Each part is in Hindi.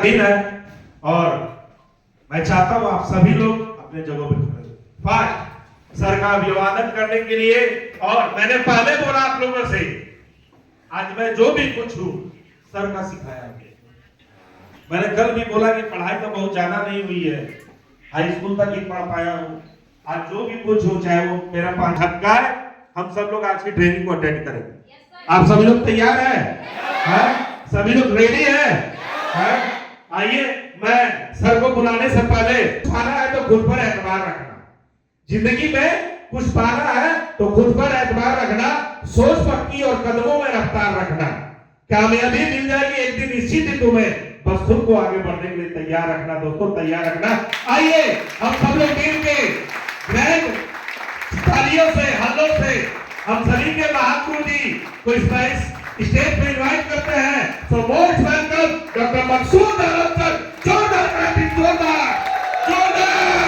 दिन है और मैं चाहता हूं आप सभी लोग अपने जगहों पर खड़े हो। फास्ट सर का अभिवादन करने के लिए। और मैंने पहले बोला आप लोगों से, आज मैं जो भी कुछ हूं सर का सिखाया है। मैंने कल भी बोला कि पढ़ाई तो बहुत ज्यादा नहीं हुई है, हाई स्कूल तक ही पढ़ पाया हूं। आज जो भी कुछ हो, चाहे वो मेरा 5 हफ्ता है, हम सब लोग आज की ट्रेनिंग को अटेंड करेंगे। आप सभी लोग तैयार हैं? सभी लोग रेडी हैं? आइए, मैं सर को बुलाने से पहले, पाना है तो खुद पर एतबार रखना। जिंदगी में कुछ पाना है तो खुद पर एतबार रखना, सोच पक्की और कदमों में रफ्तार रखना। कामयाबी मिल जाएगी एक दिन निश्चित ही तुम्हें, बस खुद को आगे बढ़ने के लिए तैयार रखना। दोस्तों तैयार रखना। आइए हम सब लोग मिल के ग्रैंड तालियों से, हल्लों से हम सभी के महागुरु जी को इस स्टेज पे इनवाइट करते हैं। सो मोस्ट वेलकम डॉक्टर मकसूद अहमद सर। जोरदार ताली, जोरदार जोरदार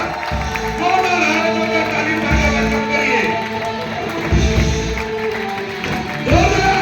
जोरदार जोरदार ताली मारे, वेलकम करिए जोरदार।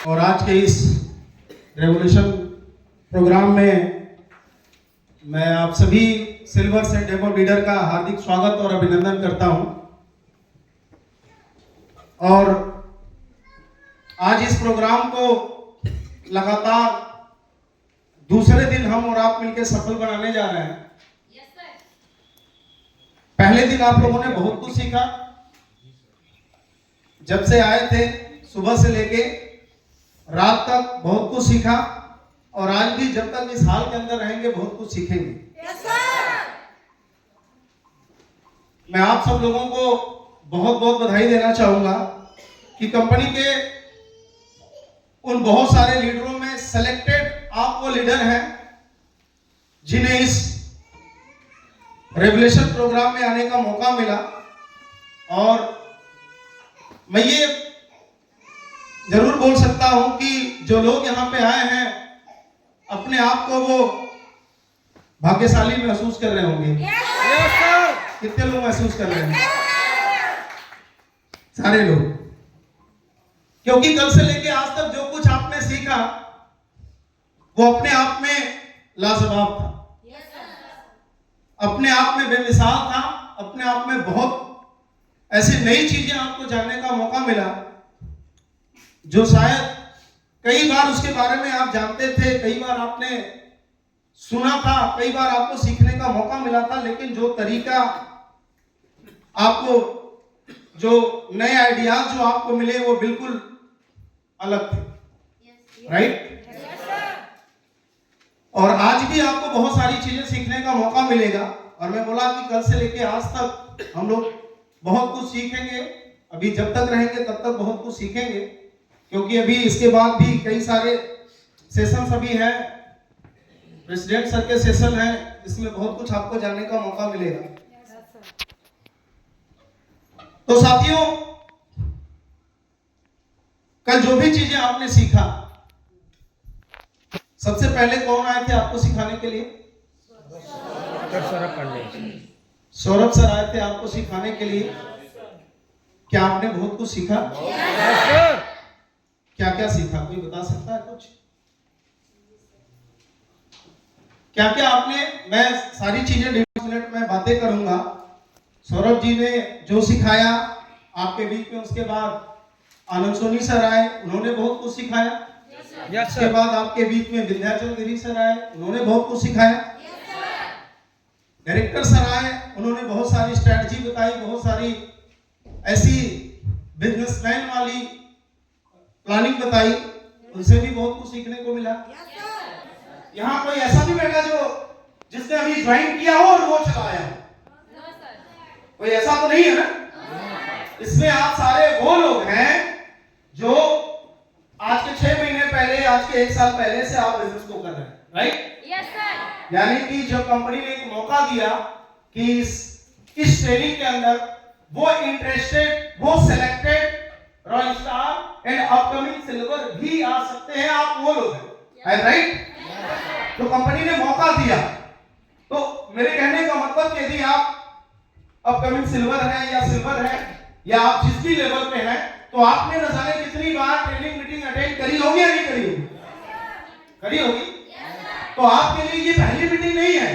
और आज के इस रेवोल्यूशन प्रोग्राम में मैं आप सभी सिल्वर से डेमो लीडर का हार्दिक स्वागत और अभिनंदन करता हूं। और आज इस प्रोग्राम को लगातार दूसरे दिन हम और आप मिलकर सफल बनाने जा रहे हैं। पहले दिन आप लोगों ने बहुत कुछ सीखा, जब से आए थे सुबह से लेके रात तक बहुत कुछ सीखा, और आज भी जब तक इस हाल के अंदर रहेंगे बहुत कुछ सीखेंगे। मैं आप सब लोगों को बहुत बहुत बधाई देना चाहूंगा कि कंपनी के उन बहुत सारे लीडरों में सेलेक्टेड आप वो लीडर हैं जिन्हें इस रेवोल्यूशन प्रोग्राम में आने का मौका मिला। और मैं ये जरूर बोल सकता हूं कि जो लोग यहां पे आए हैं अपने आप को वो भाग्यशाली महसूस कर रहे होंगे। कितने लोग महसूस कर रहे हैं? सारे लोग। क्योंकि कल से लेके आज तक जो कुछ आपने सीखा वो अपने आप में लाजवाब था, अपने आप में बेमिसाल था, अपने आप में बहुत ऐसी नई चीजें आपको जानने का मौका मिला जो शायद कई बार उसके बारे में आप जानते थे, कई बार आपने सुना था, कई बार आपको सीखने का मौका मिला था, लेकिन जो तरीका आपको, जो नए आइडियाज जो आपको मिले वो बिल्कुल अलग थे। राइट? और आज भी आपको बहुत सारी चीजें सीखने का मौका मिलेगा। और मैं बोला कि कल से लेके आज तक हम लोग बहुत कुछ सीखेंगे। अभी जब तक रहेंगे तब तक बहुत कुछ सीखेंगे, क्योंकि अभी इसके बाद भी कई सारे सेशंस अभी हैं, प्रेसिडेंट सर के सेशन है, इसमें बहुत कुछ आपको जानने का मौका मिलेगा। तो साथियों, कल जो भी चीजें आपने सीखा, सबसे पहले कौन आए थे आपको सिखाने के लिए? सौरभ सर आए थे आपको सिखाने के लिए क्या आपने बहुत कुछ सीखा? क्या क्या सीखा, कोई बता सकता है कुछ? क्या क्या आपने, मैं सारी चीजें 1.5 मिनट में बातें करूंगा। सौरभ जी ने जो सिखाया आपके बीच में, उसके बाद आनंद सोनी सर आए, उन्होंने बहुत कुछ सिखाया। उसके बाद आपके बीच में विंध्याचल गिरी सर आए, उन्होंने बहुत कुछ सिखाया। डायरेक्टर सर आए, उन्होंने बहुत सारी स्ट्रेटजी बताई, बहुत सारी ऐसी बिजनेस प्लान वाली प्लानिंग बताई, उनसे भी बहुत कुछ सीखने को मिला। यहाँ कोई ऐसा भी बैठा जो जिसने अभी ज्वाइन किया हो और वो चलाया हो? कोई ऐसा तो नहीं है ना? इसमें आप सारे वो लोग हैं जो आज के 6 महीने पहले, आज के 1 साल पहले से आप बिजनेस को कर रहे हैं, राइट? Yes sir. यानी कि जब कंपनी ने एक मौका दिया कि इस ट्रेनिंग के अंदर वो इंटरेस्टेड, वो selected royal star and upcoming silver भी आ सकते हैं, आप वो लोग हैं, राइट? तो कंपनी ने मौका दिया, तो मेरे कहने का मतलब यदि आप अपकमिंग सिल्वर है या सिल्वर है या आप जिस भी लेवल पे हैं, तो आपने न जाने कितनी बार ट्रेनिंग मीटिंग अटेंड करी होगी या नहीं करी होगी? करी होगी। तो आपके लिए ये पहली मीटिंग नहीं है।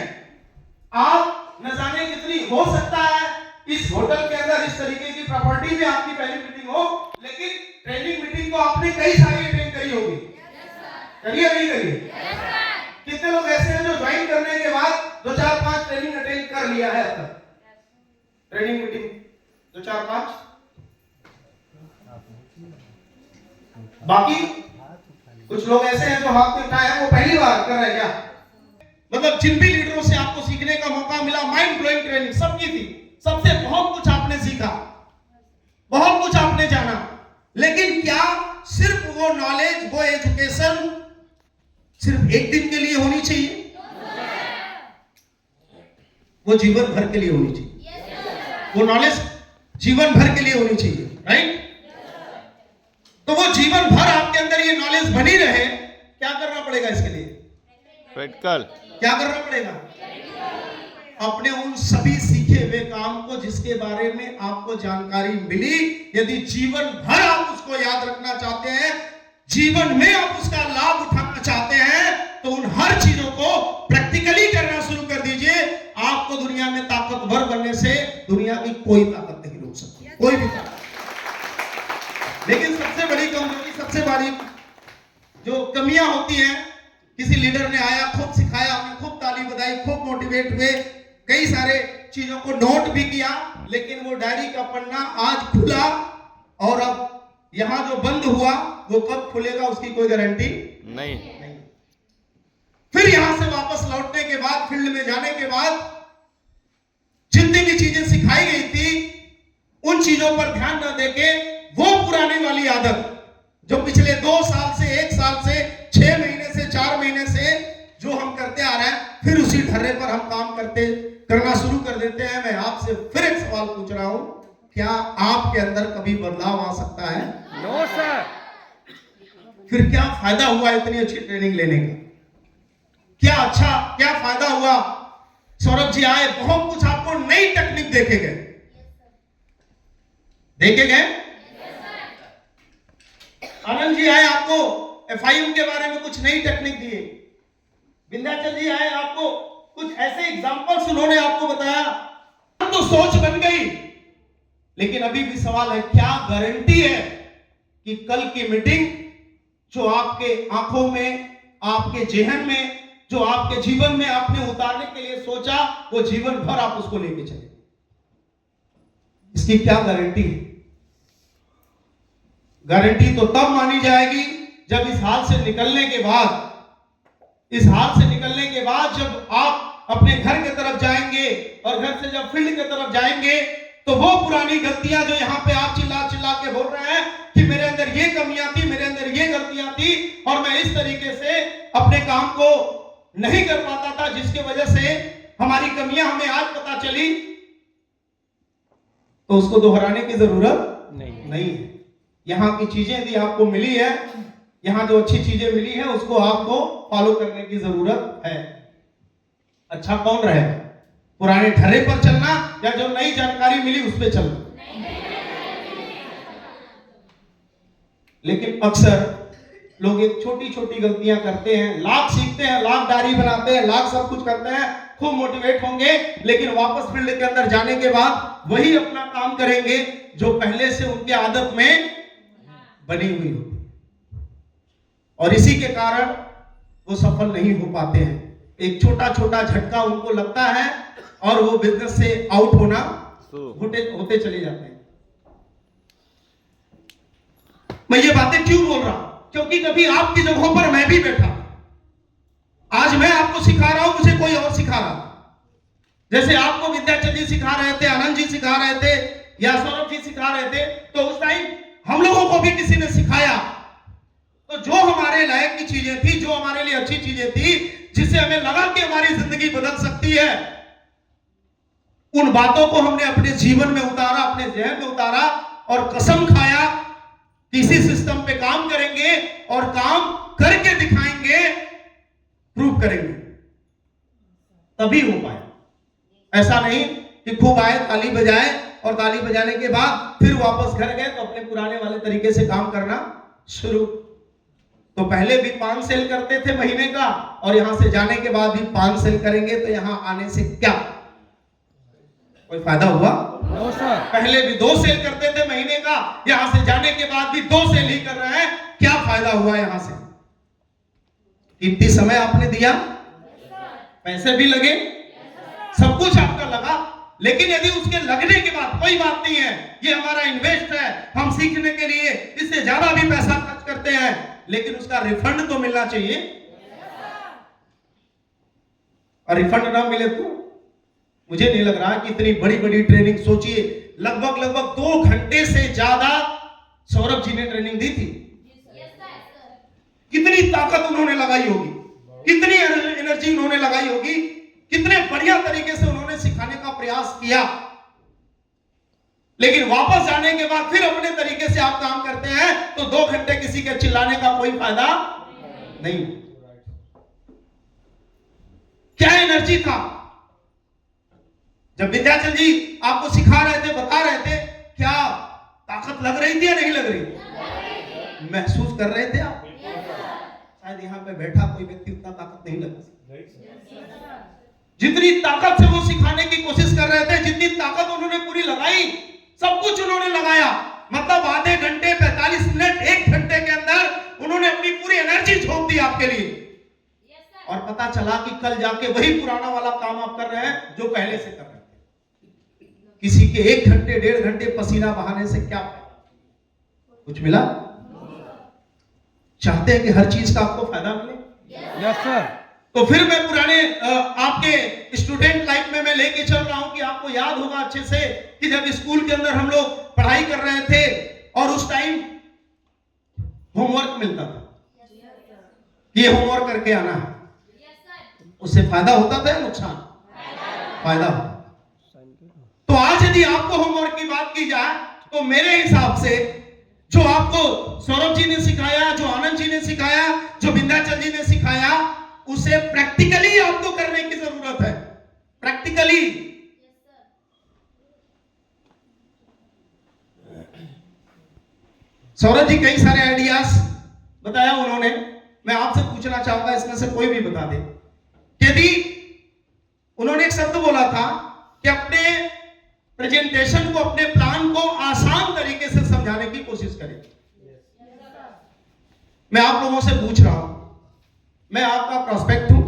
आप न जाने कितनी, हो सकता है इस होटल के अंदर इस तरीके की प्रॉपर्टी में आपकी पहली मीटिंग हो, लेकिन ट्रेनिंग मीटिंग तो आपने कई सारी अटेंड करी होगी। करी या नहीं करी? कितने लोग ऐसे हैं जो ज्वाइन करने के बाद 2-4-5 ट्रेनिंग अटेंड कर लिया है अब तक? ट्रेनिंग मीटिंग 2-4-5, बाकी कुछ लोग ऐसे हैं जो हाथ में उठाए हैं, वो पहली बार कर रहे हैं क्या? मतलब जिन भी लीडरों से आपको सीखने का मौका मिला, माइंड ब्लोइंग ट्रेनिंग सबकी थी, सबसे बहुत कुछ आपने सीखा, बहुत कुछ आपने जाना। लेकिन क्या सिर्फ वो नॉलेज, वो एजुकेशन सिर्फ एक दिन के लिए होनी चाहिए? वो जीवन भर के लिए होनी चाहिए। वो नॉलेज जीवन भर के लिए होनी चाहिए, राइट? तो वो जीवन भर आपके अंदर ये नॉलेज बनी रहे, क्या करना पड़ेगा इसके लिए? प्रैक्टिकल। क्या करना पड़ेगा? अपने उन सभी सीखे हुए काम को, जिसके बारे में आपको जानकारी मिली, यदि जीवन भर आप उसको याद रखना चाहते हैं, जीवन में आप उसका लाभ उठाना चाहते हैं, तो उन हर चीजों को प्रैक्टिकली करना शुरू कर दीजिए। आपको दुनिया में ताकतवर बनने से दुनिया की कोई ताकत नहीं रोक सकती, कोई भी ताकत। लेकिन सबसे बड़ी कमजोरी, सबसे बड़ी जो कमियां होती हैं, किसी लीडर ने आया, खूब सिखाया, हमने खूब ताली बजाई, खूब मोटिवेट हुए, कई सारे चीजों को नोट भी किया, लेकिन वो डायरी का पन्ना आज खुला और अब यहां जो बंद हुआ वो कब खुलेगा उसकी कोई गारंटी नहीं। फिर यहां से वापस लौटने के बाद, फील्ड में जाने के बाद, जितनी भी चीजें सिखाई गई थी उन चीजों पर ध्यान न देके वो पुरानी वाली आदत जो पिछले 2 साल से, 1 साल से, 6 महीने से, 4 महीने से जो हम करते आ रहे हैं, फिर उसी ढर्रे पर हम काम करना शुरू कर देते हैं। मैं आपसे फिर एक सवाल पूछ रहा हूं, क्या आपके अंदर कभी बदलाव आ सकता है? No sir. फिर क्या फायदा हुआ इतनी अच्छी ट्रेनिंग लेने का? क्या फायदा हुआ? सौरभ जी आए, बहुत कुछ आपको नई टेक्निक देखे गए। आनंद जी आए, आपको FIM के बारे में कुछ नई टेक्निक दिए। विंध्याचल जी आए, आपको कुछ ऐसे एग्जांपल्स उन्होंने आपको बताया, तो सोच बन गई। लेकिन अभी भी सवाल है, क्या गारंटी है कि कल की मीटिंग जो आपके आंखों में, आपके जेहन में, जो आपके जीवन में आपने उतारने के लिए सोचा, वो जीवन भर आप उसको लेके चले? इसकी क्या गारंटी है? गारंटी तो तब मानी जाएगी जब इस हाल से निकलने के बाद, जब आप अपने घर की तरफ जाएंगे और घर से जब फील्ड की तरफ जाएंगे, तो वो पुरानी गलतियां जो यहां पे आप चिल्ला चिल्ला के बोल रहे हैं कि मेरे अंदर ये कमियां थी, मेरे अंदर ये गलतियां थी और मैं इस तरीके से अपने काम को नहीं कर पाता था, जिसकी वजह से हमारी कमियां हमें आज पता चली, तो उसको दोहराने की जरूरत नहीं है। यहाँ की चीजें यदि आपको मिली है, यहाँ जो अच्छी चीजें मिली है, उसको आपको फॉलो करने की जरूरत है। अच्छा कौन रहेगा? पुराने ढर्रे पर चलना या जो नई जानकारी मिली उस पर चलना? लेकिन अक्सर लोग एक छोटी छोटी गलतियां करते हैं, लाख सीखते हैं, लाख डायरी बनाते हैं, लाख सब कुछ करते हैं, खूब मोटिवेट होंगे, लेकिन वापस फील्ड के अंदर जाने के बाद वही अपना काम करेंगे जो पहले से उनके आदत में बनी हुई होती, और इसी के कारण वो सफल नहीं हो पाते हैं। एक छोटा छोटा झटका उनको लगता है और वो बिजनेस से आउट होते चले जाते हैं। मैं ये बातें क्यों बोल रहा हूं? क्योंकि कभी आपकी जगहों पर मैं भी बैठा, आज मैं आपको सिखा रहा हूं, मुझे कोई और सिखा रहा था। जैसे आपको विद्याचल जी सिखा रहे थे, आनंद जी सिखा रहे थे, या सौरभ जी सिखा रहे थे, तो उस टाइम हम लोगों को भी किसी ने सिखाया। तो जो हमारे लायक की चीजें थी, जो हमारे लिए अच्छी चीजें थी, जिससे हमें लगा कि हमारी जिंदगी बदल सकती है, उन बातों को हमने अपने जीवन में उतारा, अपने जहन में उतारा और कसम खाया कि इसी सिस्टम पे काम करेंगे और काम करके दिखाएंगे, प्रूव करेंगे, तभी हो पाए। ऐसा नहीं कि खूब आए, ताली बजाए और ताली बजाने के बाद फिर वापस घर गए तो अपने पुराने वाले तरीके से काम करना शुरू। तो पहले भी 5 सेल करते थे महीने का, और यहां से जाने के बाद भी 5 सेल करेंगे, तो यहां आने से क्या कोई फायदा हुआ? No sir. पहले भी 2 सेल करते थे महीने का, यहां से जाने के बाद भी 2 सेल ही कर रहे हैं, क्या फायदा हुआ यहां से? कीमती समय आपने दिया, पैसे भी लगे, सब कुछ आपका लगा, लेकिन यदि उसके लगने के बाद कोई बात नहीं है, ये हमारा इन्वेस्ट है, हम सीखने के लिए इससे ज्यादा भी पैसा खर्च करते हैं, लेकिन उसका रिफंड तो मिलना चाहिए। और रिफंड ना मिले तो मुझे नहीं लग रहा कि इतनी बड़ी बड़ी ट्रेनिंग, सोचिए लगभग 2 घंटे से ज्यादा सौरभ जी ने ट्रेनिंग दी थी। कितनी ताकत उन्होंने लगाई होगी, कितनी एनर्जी उन्होंने लगाई होगी, कितने बढ़िया तरीके से उन्होंने सिखाने का प्रयास किया, लेकिन वापस जाने के बाद फिर अपने तरीके से आप काम करते हैं तो 2 घंटे किसी के चिल्लाने का कोई फायदा नहीं। क्या एनर्जी था जब विद्याचल जी आपको सिखा रहे थे, बता रहे थे, क्या ताकत लग रही थी या नहीं लग रही थी? महसूस कर रहे थे आप? शायद यहाँ पे बैठा कोई व्यक्ति उतना ताकत नहीं लगा। जितनी ताकत से वो सिखाने की कोशिश कर रहे थे, जितनी ताकत उन्होंने पूरी लगाई, सब कुछ उन्होंने लगाया, मतलब आधे घंटे, 45 मिनट, 1 घंटे के अंदर उन्होंने अपनी पूरी एनर्जी झोंक दी आपके लिए, और पता चला कि कल जाके वही पुराना वाला काम आप कर रहे हैं जो पहले से कर रहे थे। किसी के 1 घंटे 1.5 घंटे पसीना बहाने से क्या कुछ मिला? चाहते हैं कि हर चीज का आपको फायदा मिले? Yes sir. तो फिर मैं पुराने आपके स्टूडेंट लाइफ में मैं लेके चल रहा हूं कि आपको याद होगा अच्छे से कि जब स्कूल के अंदर हम लोग पढ़ाई कर रहे थे और उस टाइम होमवर्क मिलता था, ये होमवर्क करके आना है, उससे फायदा होता था या नुकसान? फायदा होता। तो आज यदि आपको होमवर्क की बात की जाए तो मेरे हिसाब से जो आपको सौरभ जी ने सिखाया, जो आनंद जी ने सिखाया, जो विंध्याचल जी ने सिखाया, उसे प्रैक्टिकली आपको करने की जरूरत है। प्रैक्टिकली सौरभ जी कई सारे आइडियाज बताया उन्होंने, मैं आपसे पूछना चाहूंगा इसमें से कोई भी बता दे। यदि उन्होंने एक शब्द बोला था कि अपने प्रेजेंटेशन को, अपने प्लान को आसान तरीके से समझाने की कोशिश करें। मैं आप लोगों से पूछ रहा हूं, मैं आपका प्रोस्पेक्ट हूं,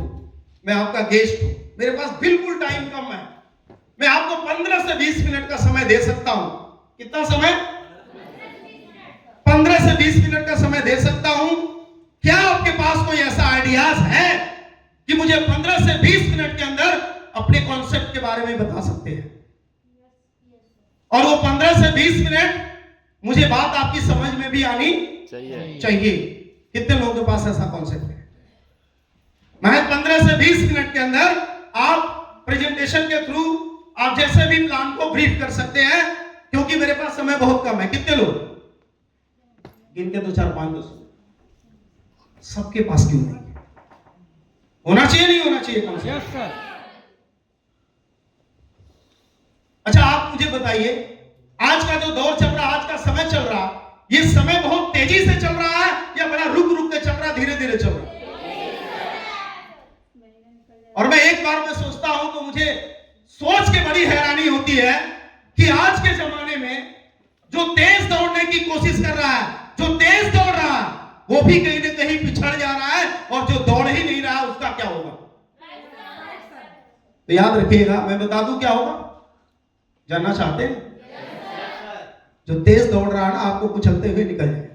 मैं आपका गेस्ट हूं, मेरे पास बिल्कुल टाइम कम है, मैं आपको 15 से 20 मिनट का समय दे सकता हूं। कितना समय? 15 से 20 मिनट का समय दे सकता हूं। क्या आपके पास कोई ऐसा आइडियाज है कि मुझे 15 से 20 मिनट के अंदर अपने कॉन्सेप्ट के बारे में बता सकते हैं? और वो 15 से 20 मिनट मुझे बात आपकी समझ में भी आनी चाहिए। कितने लोगों के पास ऐसा कॉन्सेप्ट है? मैं 15 से 20 मिनट के अंदर आप प्रेजेंटेशन के थ्रू आप जैसे भी प्लान को ब्रीफ कर सकते हैं, क्योंकि मेरे पास समय बहुत कम है। कितने लोग? गिन के 2 4 5 10। सबके पास क्यों नहीं? होना चाहिए, नहीं होना चाहिए कम से कम? Yes sir. अच्छा, आप मुझे बताइए, आज का जो दौर चल रहा, आज का समय चल रहा, ये समय बहुत तेजी से चल रहा है या बड़ा रुक रुक के चल रहा है, धीरे धीरे चल रहा है? और मैं एक बार में सोचता हूं तो मुझे सोच के बड़ी हैरानी होती है कि आज के जमाने में जो तेज दौड़ने की कोशिश कर रहा है, जो तेज दौड़ रहा है, वो भी कहीं ना कहीं पिछड़ जा रहा है, और जो दौड़ ही नहीं रहा उसका क्या होगा? तो याद रखिएगा, मैं बता दूं क्या होगा, जानना चाहते हैं? जो तेज दौड़ रहा है ना, आपको कुचलते हुए निकल जाएगा।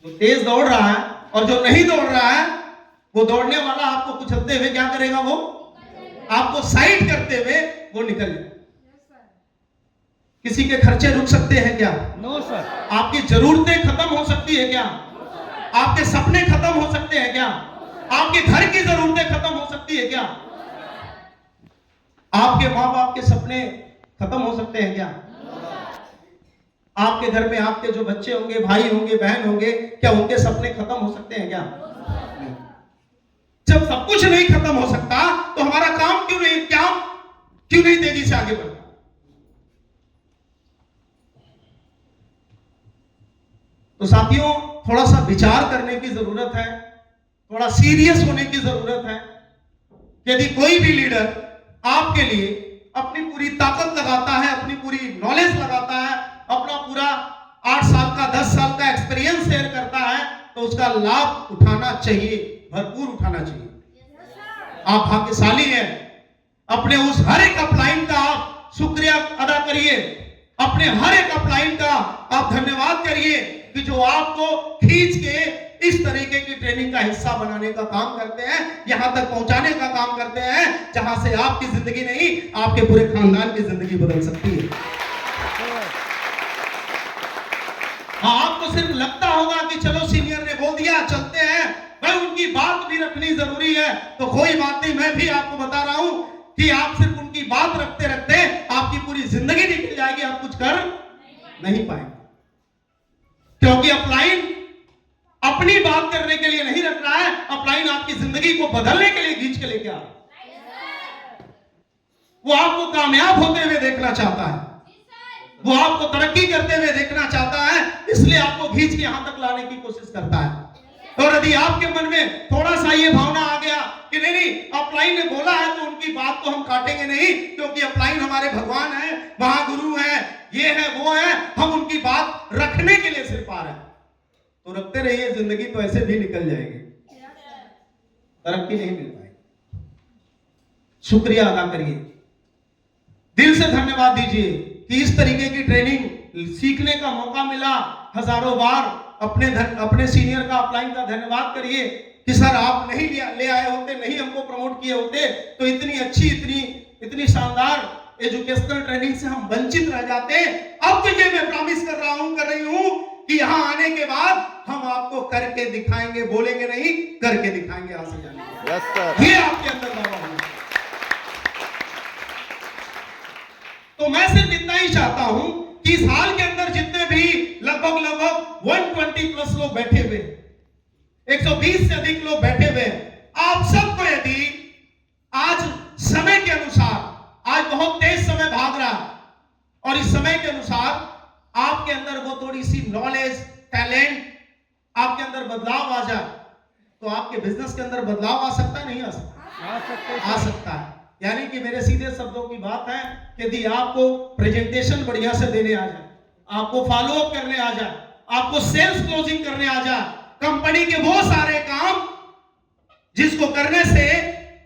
जो तेज दौड़ रहा है और जो नहीं दौड़ रहा है, वो दौड़ने वाला आपको कुचलते हुए क्या करेगा? वो आपको साइड करते हुए वो निकल जाएगा। किसी के खर्चे रुक सकते हैं क्या? No sir. आपकी जरूरतें खत्म हो सकती है क्या? आपके सपने खत्म हो सकते हैं क्या? आपके घर की जरूरतें खत्म हो सकती है क्या? आपके माँ बाप के सपने खत्म हो सकते हैं क्या? आपके घर में आपके जो बच्चे होंगे, भाई होंगे, बहन होंगे, क्या उनके सपने खत्म हो सकते हैं क्या? जब सब कुछ नहीं खत्म हो सकता तो हमारा काम क्यों नहीं तेजी से आगे बढ़ता? तो साथियों, थोड़ा सा विचार करने की जरूरत है, थोड़ा सीरियस होने की जरूरत है। यदि कोई भी लीडर आपके लिए अपनी पूरी ताकत लगाता है, अपनी पूरी नॉलेज लगाता है, अपना पूरा 8 साल का 10 साल का एक्सपीरियंस शेयर करता है, तो उसका लाभ उठाना चाहिए, भरपूर उठाना चाहिए। आप भाग्यशाली हैं, अपने उस हर एक अपलाइन का आप शुक्रिया अदा करिए, अपने हर एक अपलाइन का आप धन्यवाद करिए कि जो आपको खींच के इस तरीके की ट्रेनिंग का हिस्सा बनाने का काम करते हैं, यहां तक पहुंचाने का काम करते हैं, जहां से आपकी जिंदगी नहीं, आपके पूरे खानदान की जिंदगी बदल सकती है। हाँ, आपको सिर्फ लगता होगा कि चलो सीनियर ने बोल दिया, चलते हैं, भाई उनकी बात भी रखनी जरूरी है, तो कोई बात नहीं, मैं भी आपको बता रहा हूं कि आप सिर्फ उनकी बात रखते रखते आपकी पूरी जिंदगी निकल जाएगी, आप कुछ कर नहीं पाएंगे। क्योंकि अपलाइन अपनी बात करने के लिए नहीं रख रहा है, अपलाइन आपकी जिंदगी को बदलने के लिए खींच के लेके आ रहा है। वो आपको कामयाब होते हुए देखना चाहता है, वो आपको तरक्की करते हुए देखना चाहता है, इसलिए आपको खींच के यहां तक लाने की कोशिश करता है। और यदि आपके मन में थोड़ा सा ये भावना आ गया कि नहीं अपलाइन ने बोला है तो उनकी बात तो हम काटेंगे नहीं, क्योंकि अपलाइन हमारे भगवान है, महागुरु है, ये है वो है, हम उनकी बात रखने के लिए सिर्फ आ रहे हैं, तो रखते रहिए, जिंदगी तो ऐसे भी निकल जाएगी, तरक्की नहीं मिल पाएगी। शुक्रिया अदा करिए, दिल से धन्यवाद दीजिए कि इस तरीके की ट्रेनिंग सीखने का मौका मिला। हजारों बार अपने सीनियर का, अपलाइन का धन्यवाद करिए कि सर आप नहीं ले आए होते, नहीं हमको प्रमोट किए होते तो इतनी अच्छी, इतनी शानदार एजुकेशनल ट्रेनिंग से हम वंचित रह जाते। अब तो ये मैं प्रॉमिस कर रही हूं कि यहां आने के बाद हम आपको करके दिखाएंगे, बोलेंगे नहीं, करके दिखाएंगे। यहां से जाने ये आपके अंदर दावा होगा। तो मैं सिर्फ इतना ही चाहता हूं कि इस हाल के अंदर जितने भी लगभग 120 प्लस लोग बैठे हुए, 120 से अधिक लोग बैठे हुए, आप सबको यदि आज समय के अनुसार, आज बहुत तेज समय भाग रहा है, और इस समय के अनुसार आपके अंदर वो थोड़ी सी नॉलेज, टैलेंट, आपके अंदर बदलाव आ जाए, तो आपके बिजनेस के अंदर बदलाव आ सकता है, नहीं आ सकता? आ सकता है। यानी कि मेरे सीधे शब्दों की बात है, यदि आपको प्रेजेंटेशन बढ़िया से देने आ जाए, आपको फॉलो अप करने आ जाए, आपको सेल्स क्लोजिंग करने आ जाए, कंपनी के वो सारे काम जिसको करने से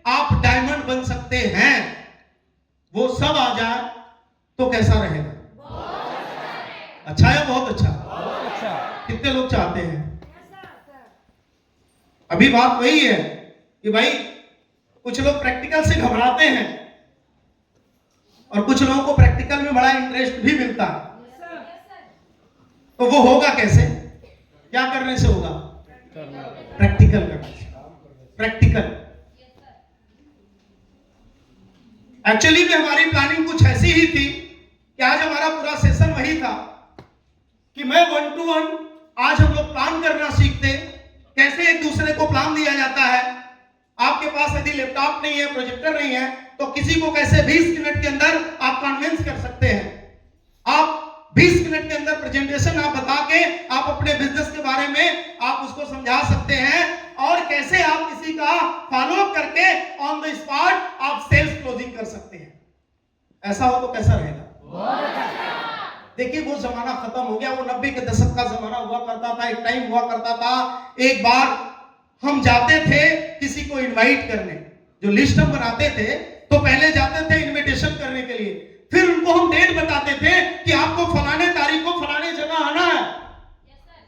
आप डायमंड बन सकते हैं, वो सब आ जाए, तो कैसा रहेगा? अच्छा है, बहुत अच्छा। कितने लोग चाहते हैं? अभी बात वही है कि भाई कुछ लोग प्रैक्टिकल से घबराते हैं और कुछ लोगों को प्रैक्टिकल में बड़ा इंटरेस्ट भी मिलता है, तो वो होगा कैसे? क्या करने से होगा? प्रैक्टिकल करने से। प्रैक्टिकल एक्चुअली में हमारी प्लानिंग कुछ ऐसी ही थी कि आज हमारा पूरा सेशन वही था कि मैं 1 to 1 आज हम लोग प्लान करना सीखते, कैसे एक दूसरे को प्लान दिया जाता है। आपके पास यदि लैपटॉप नहीं है, प्रोजेक्टर नहीं है, तो किसी को कैसे 20 मिनट के अंदर आप कन्विंस कर सकते हैं, आप 20 मिनट के अंदर प्रेजेंटेशन आप बता के आप अपने बिजनेस के बारे में आप उसको समझा सकते हैं, और कैसे आप किसी का फॉलो करके ऑन द स्पॉट आप सेल्स क्लोजिंग कर सकते हैं। ऐसा हो तो कैसा रहेगा? देखिए वो जमाना खत्म हो गया, वो 90 के दशक का जमाना हुआ करता था। एक टाइम हुआ करता था, एक बार हम जाते थे किसी को इनवाइट करने, जो लिस्ट हम बनाते थे तो पहले जाते थे इनविटेशन करने के लिए, फिर उनको हम डेट बताते थे कि आपको फलाने तारीख को फलाने जगह आना है,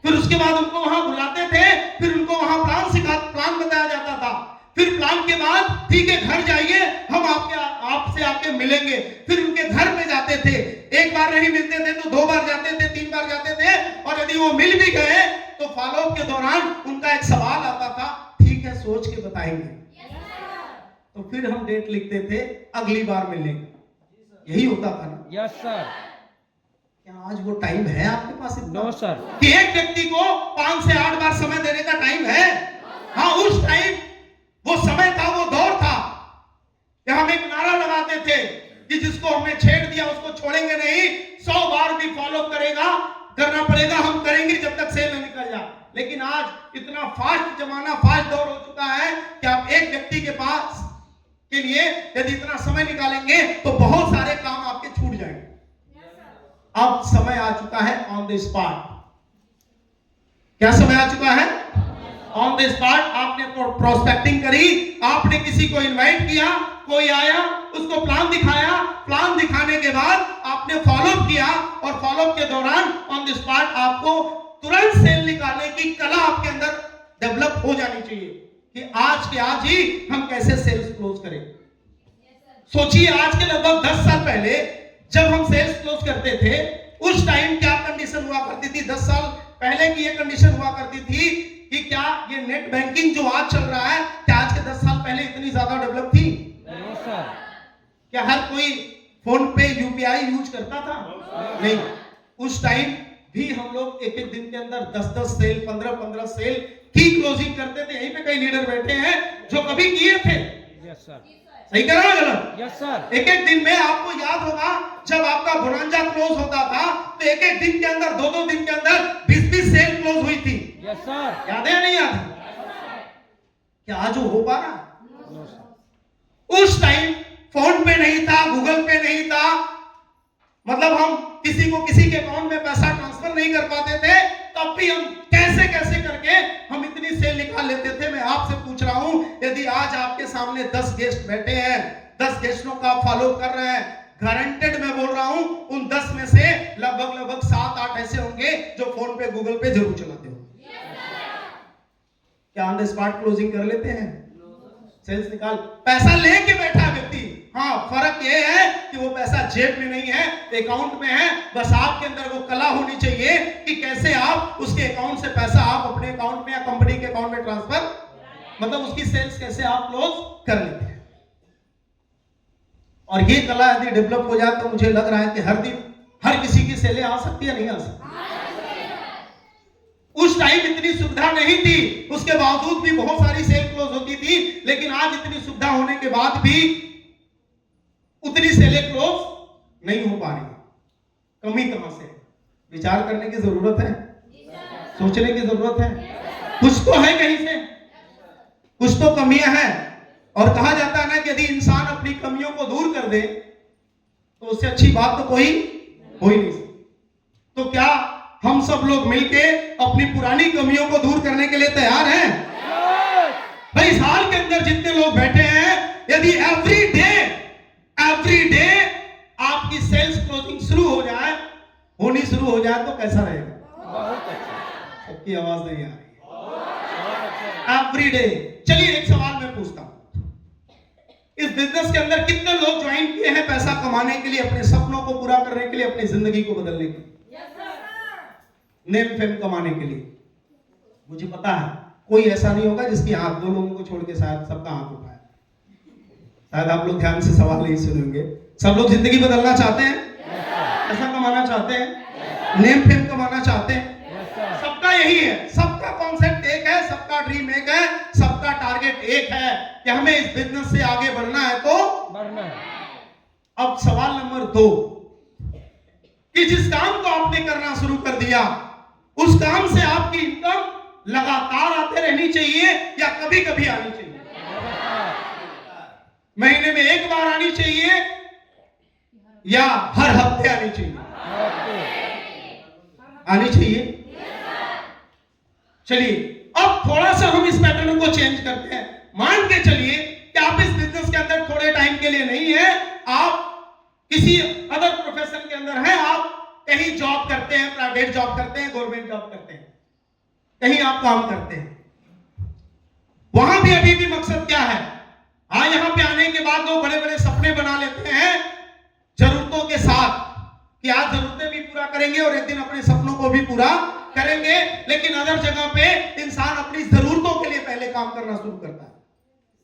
फिर उसके बाद उनको वहां बुलाते थे, फिर उनको वहां प्लान बताया जाता था, फिर प्लान के बाद ठीक है घर जाइए, हम आपसे आके मिलेंगे, फिर उनके घर में जाते थे, एक बार नहीं मिलते थे तो 2 बार जाते थे, 3 बार जाते थे, और यदि वो मिल भी गए तो फॉलो अप के दौरान उनका एक सवाल आता था, ठीक है सोच के बताएंगे, तो फिर हम डेट लिखते थे अगली बार मिलने का। यही होता था ना? Yes sir. क्या आज वो टाइम है आपके पास? No sir. कि एक व्यक्ति को 5 से 8 बार समय देने का टाइम है? हाँ, उस टाइम वो समय था, वो दौर था कि हम एक नारा लगाते थे कि जिसको हमने छेड़ दिया उसको छोड़ेंगे नहीं, 100 बार भी फॉलो करना पड़ेगा, हम करेंगे जब तक सेल न निकल जाए। लेकिन आज इतना फास्ट जमाना, फास्ट दौर हो चुका है कि आप एक व्यक्ति के पास के लिए यदि इतना समय निकालेंगे तो बहुत सारे काम आपके छूट जाएंगे। अब समय आ चुका है ऑन द स्पॉट। क्या समय आ चुका है? On the spot. आपने प्रोस्पेक्टिंग करी, आपने किसी को इनवाइट किया, कोई आया, उसको प्लान दिखाया, प्लान दिखाने के बाद आपने फॉलोअप किया, और फॉलोअप के दौरान ऑन द स्पॉट आपको तुरंत सेल निकालने की कला आपके अंदर डेवलप हो जानी चाहिए कि आज के आज ही हम कैसे सेल्स क्लोज करें। सोचिए आज के लगभग 10 साल पहले जब हम सेल्स क्लोज करते थे, उस टाइम क्या कंडीशन हुआ करती थी? 10 साल पहले की ये कंडीशन हुआ करती थी कि क्या ये नेट बैंकिंग जो आज चल रहा है, क्या आज के 10 साल पहले इतनी ज्यादा डेवलप थी? नहीं सर। क्या हर कोई फोन पे यूपीआई यूज करता था? नहीं। उस टाइम भी हम लोग एक एक दिन के अंदर 10-10 सेल, 15-15 सेल की क्लोजिंग करते थे। यहीं पे कई लीडर बैठे हैं जो कभी किए थे। Yes sir. सही कह रहा हूं गलत? Yes sir. एक एक दिन में आपको याद होगा जब आपका बोनांजा क्लोज होता था तो एक एक दिन के अंदर, 2-2 दिन के अंदर 20-20 सेल क्लोज हुई थी। Yes sir. याद है या नहीं याद? क्या आज वो हो पा रहा? No sir. उस टाइम फोन पे नहीं था, गूगल पे नहीं था, मतलब हम किसी को किसी के अकाउंट में पैसा ट्रांसफर नहीं कर पाते थे, तब भी हम कैसे कैसे करके हम इतनी सेल निकाल लेते थे। मैं आपसे पूछ रहा हूं, यदि आज आपके सामने 10 गेस्ट बैठे हैं, 10 गेस्टों का फॉलो कर रहे हैं, गारंटेड मैं बोल रहा हूं उन 10 में से लगभग 7-8 ऐसे होंगे जो फोन पे, गूगल पे जरूर चलाते हो। क्या ऑन द स्पॉट क्लोजिंग कर लेते हैं? सेल्स निकाल, पैसा लेके बैठा व्यक्ति। हाँ, फर्क ये है कि वो पैसा जेब में नहीं है, अकाउंट में है। बस आपके अंदर वो कला होनी चाहिए कि कैसे आप उसके अकाउंट से पैसा आप अपने अकाउंट में या कंपनी के अकाउंट में ट्रांसफर, मतलब उसकी सेल्स कैसे आप क्लोज कर लेते हैं। और ये कला यदि डेवलप हो जाए तो मुझे लग रहा है कि हर दिन हर किसी की सेलें आ सकती है, नहीं आ सकती? उस टाइम इतनी सुविधा नहीं थी, उसके बावजूद भी बहुत सारी सेल क्लोज होती थी। लेकिन आज इतनी सुविधा होने के बाद भी उतनी सेलें क्लोज नहीं हो पा रही। कमी कहां से? विचार करने की जरूरत है, सोचने की जरूरत है। कुछ तो है कहीं से, कुछ तो कमियां हैं। और कहा जाता है ना कि यदि इंसान अपनी कमियों को दूर कर दे तो उससे अच्छी बात तो कोई हो ही नहीं सकती। तो क्या हम सब लोग मिलके अपनी पुरानी कमियों को दूर करने के लिए तैयार हैं? भाई इस हाल के अंदर जितने लोग बैठे हैं, यदि एवरी डे आपकी सेल्स क्लोजिंग शुरू हो जाए, होनी शुरू हो जाए तो कैसा रहेगा? बहुत अच्छा। सबकी आवाज नहीं आ रही। Every day. चलिए एक सवाल मैं पूछता हूं, इस बिजनेस के अंदर कितने लोग ज्वाइन किए हैं पैसा कमाने के लिए, अपने सपनों को पूरा करने के लिए, अपनी जिंदगी को बदलने के लिए, नेम फेम कमाने के लिए? मुझे पता है कोई ऐसा नहीं होगा जिसकी हाथ, 2 लोगों को छोड़ के शायद सबका हाथ उठाया। शायद आप लोग ध्यान से सवाल नहीं सुनेंगे। सब लोग जिंदगी बदलना चाहते हैं, पैसा कमाना चाहते हैं, नेम फेम कमाना चाहते हैं। सबका यही है, सबका कॉन्सेप्ट एक है, सबका ड्रीम एक है, सबका टारगेट एक है कि हमें इस बिजनेस से आगे बढ़ना है तो बढ़ना है। अब सवाल नंबर 2, कि जिस काम को आपने करना शुरू कर दिया उस काम से आपकी इनकम लगातार आते रहनी चाहिए या कभी कभी आनी चाहिए? महीने में एक बार आनी चाहिए या हर हफ्ते आनी चाहिए? आनी चाहिए। चलिए अब थोड़ा सा हम इस पैटर्न को चेंज करते हैं। मान के चलिए कि आप इस बिजनेस के अंदर थोड़े टाइम के लिए नहीं है, आप किसी अदर प्रोफेशन के अंदर हैं, आप कहीं जॉब करते हैं, प्राइवेट जॉब करते हैं, गवर्नमेंट जॉब करते हैं, कहीं आप काम करते हैं। वहां भी अभी भी मकसद क्या है? हाँ, यहां पे आने के बाद लोग बड़े बड़े सपने बना लेते हैं जरूरतों के साथ कि आज जरूरतें भी पूरा करेंगे और एक दिन अपने सपनों को भी पूरा करेंगे, लेकिन अदर जगह पे इंसान अपनी जरूरतों के लिए पहले काम करना शुरू करता है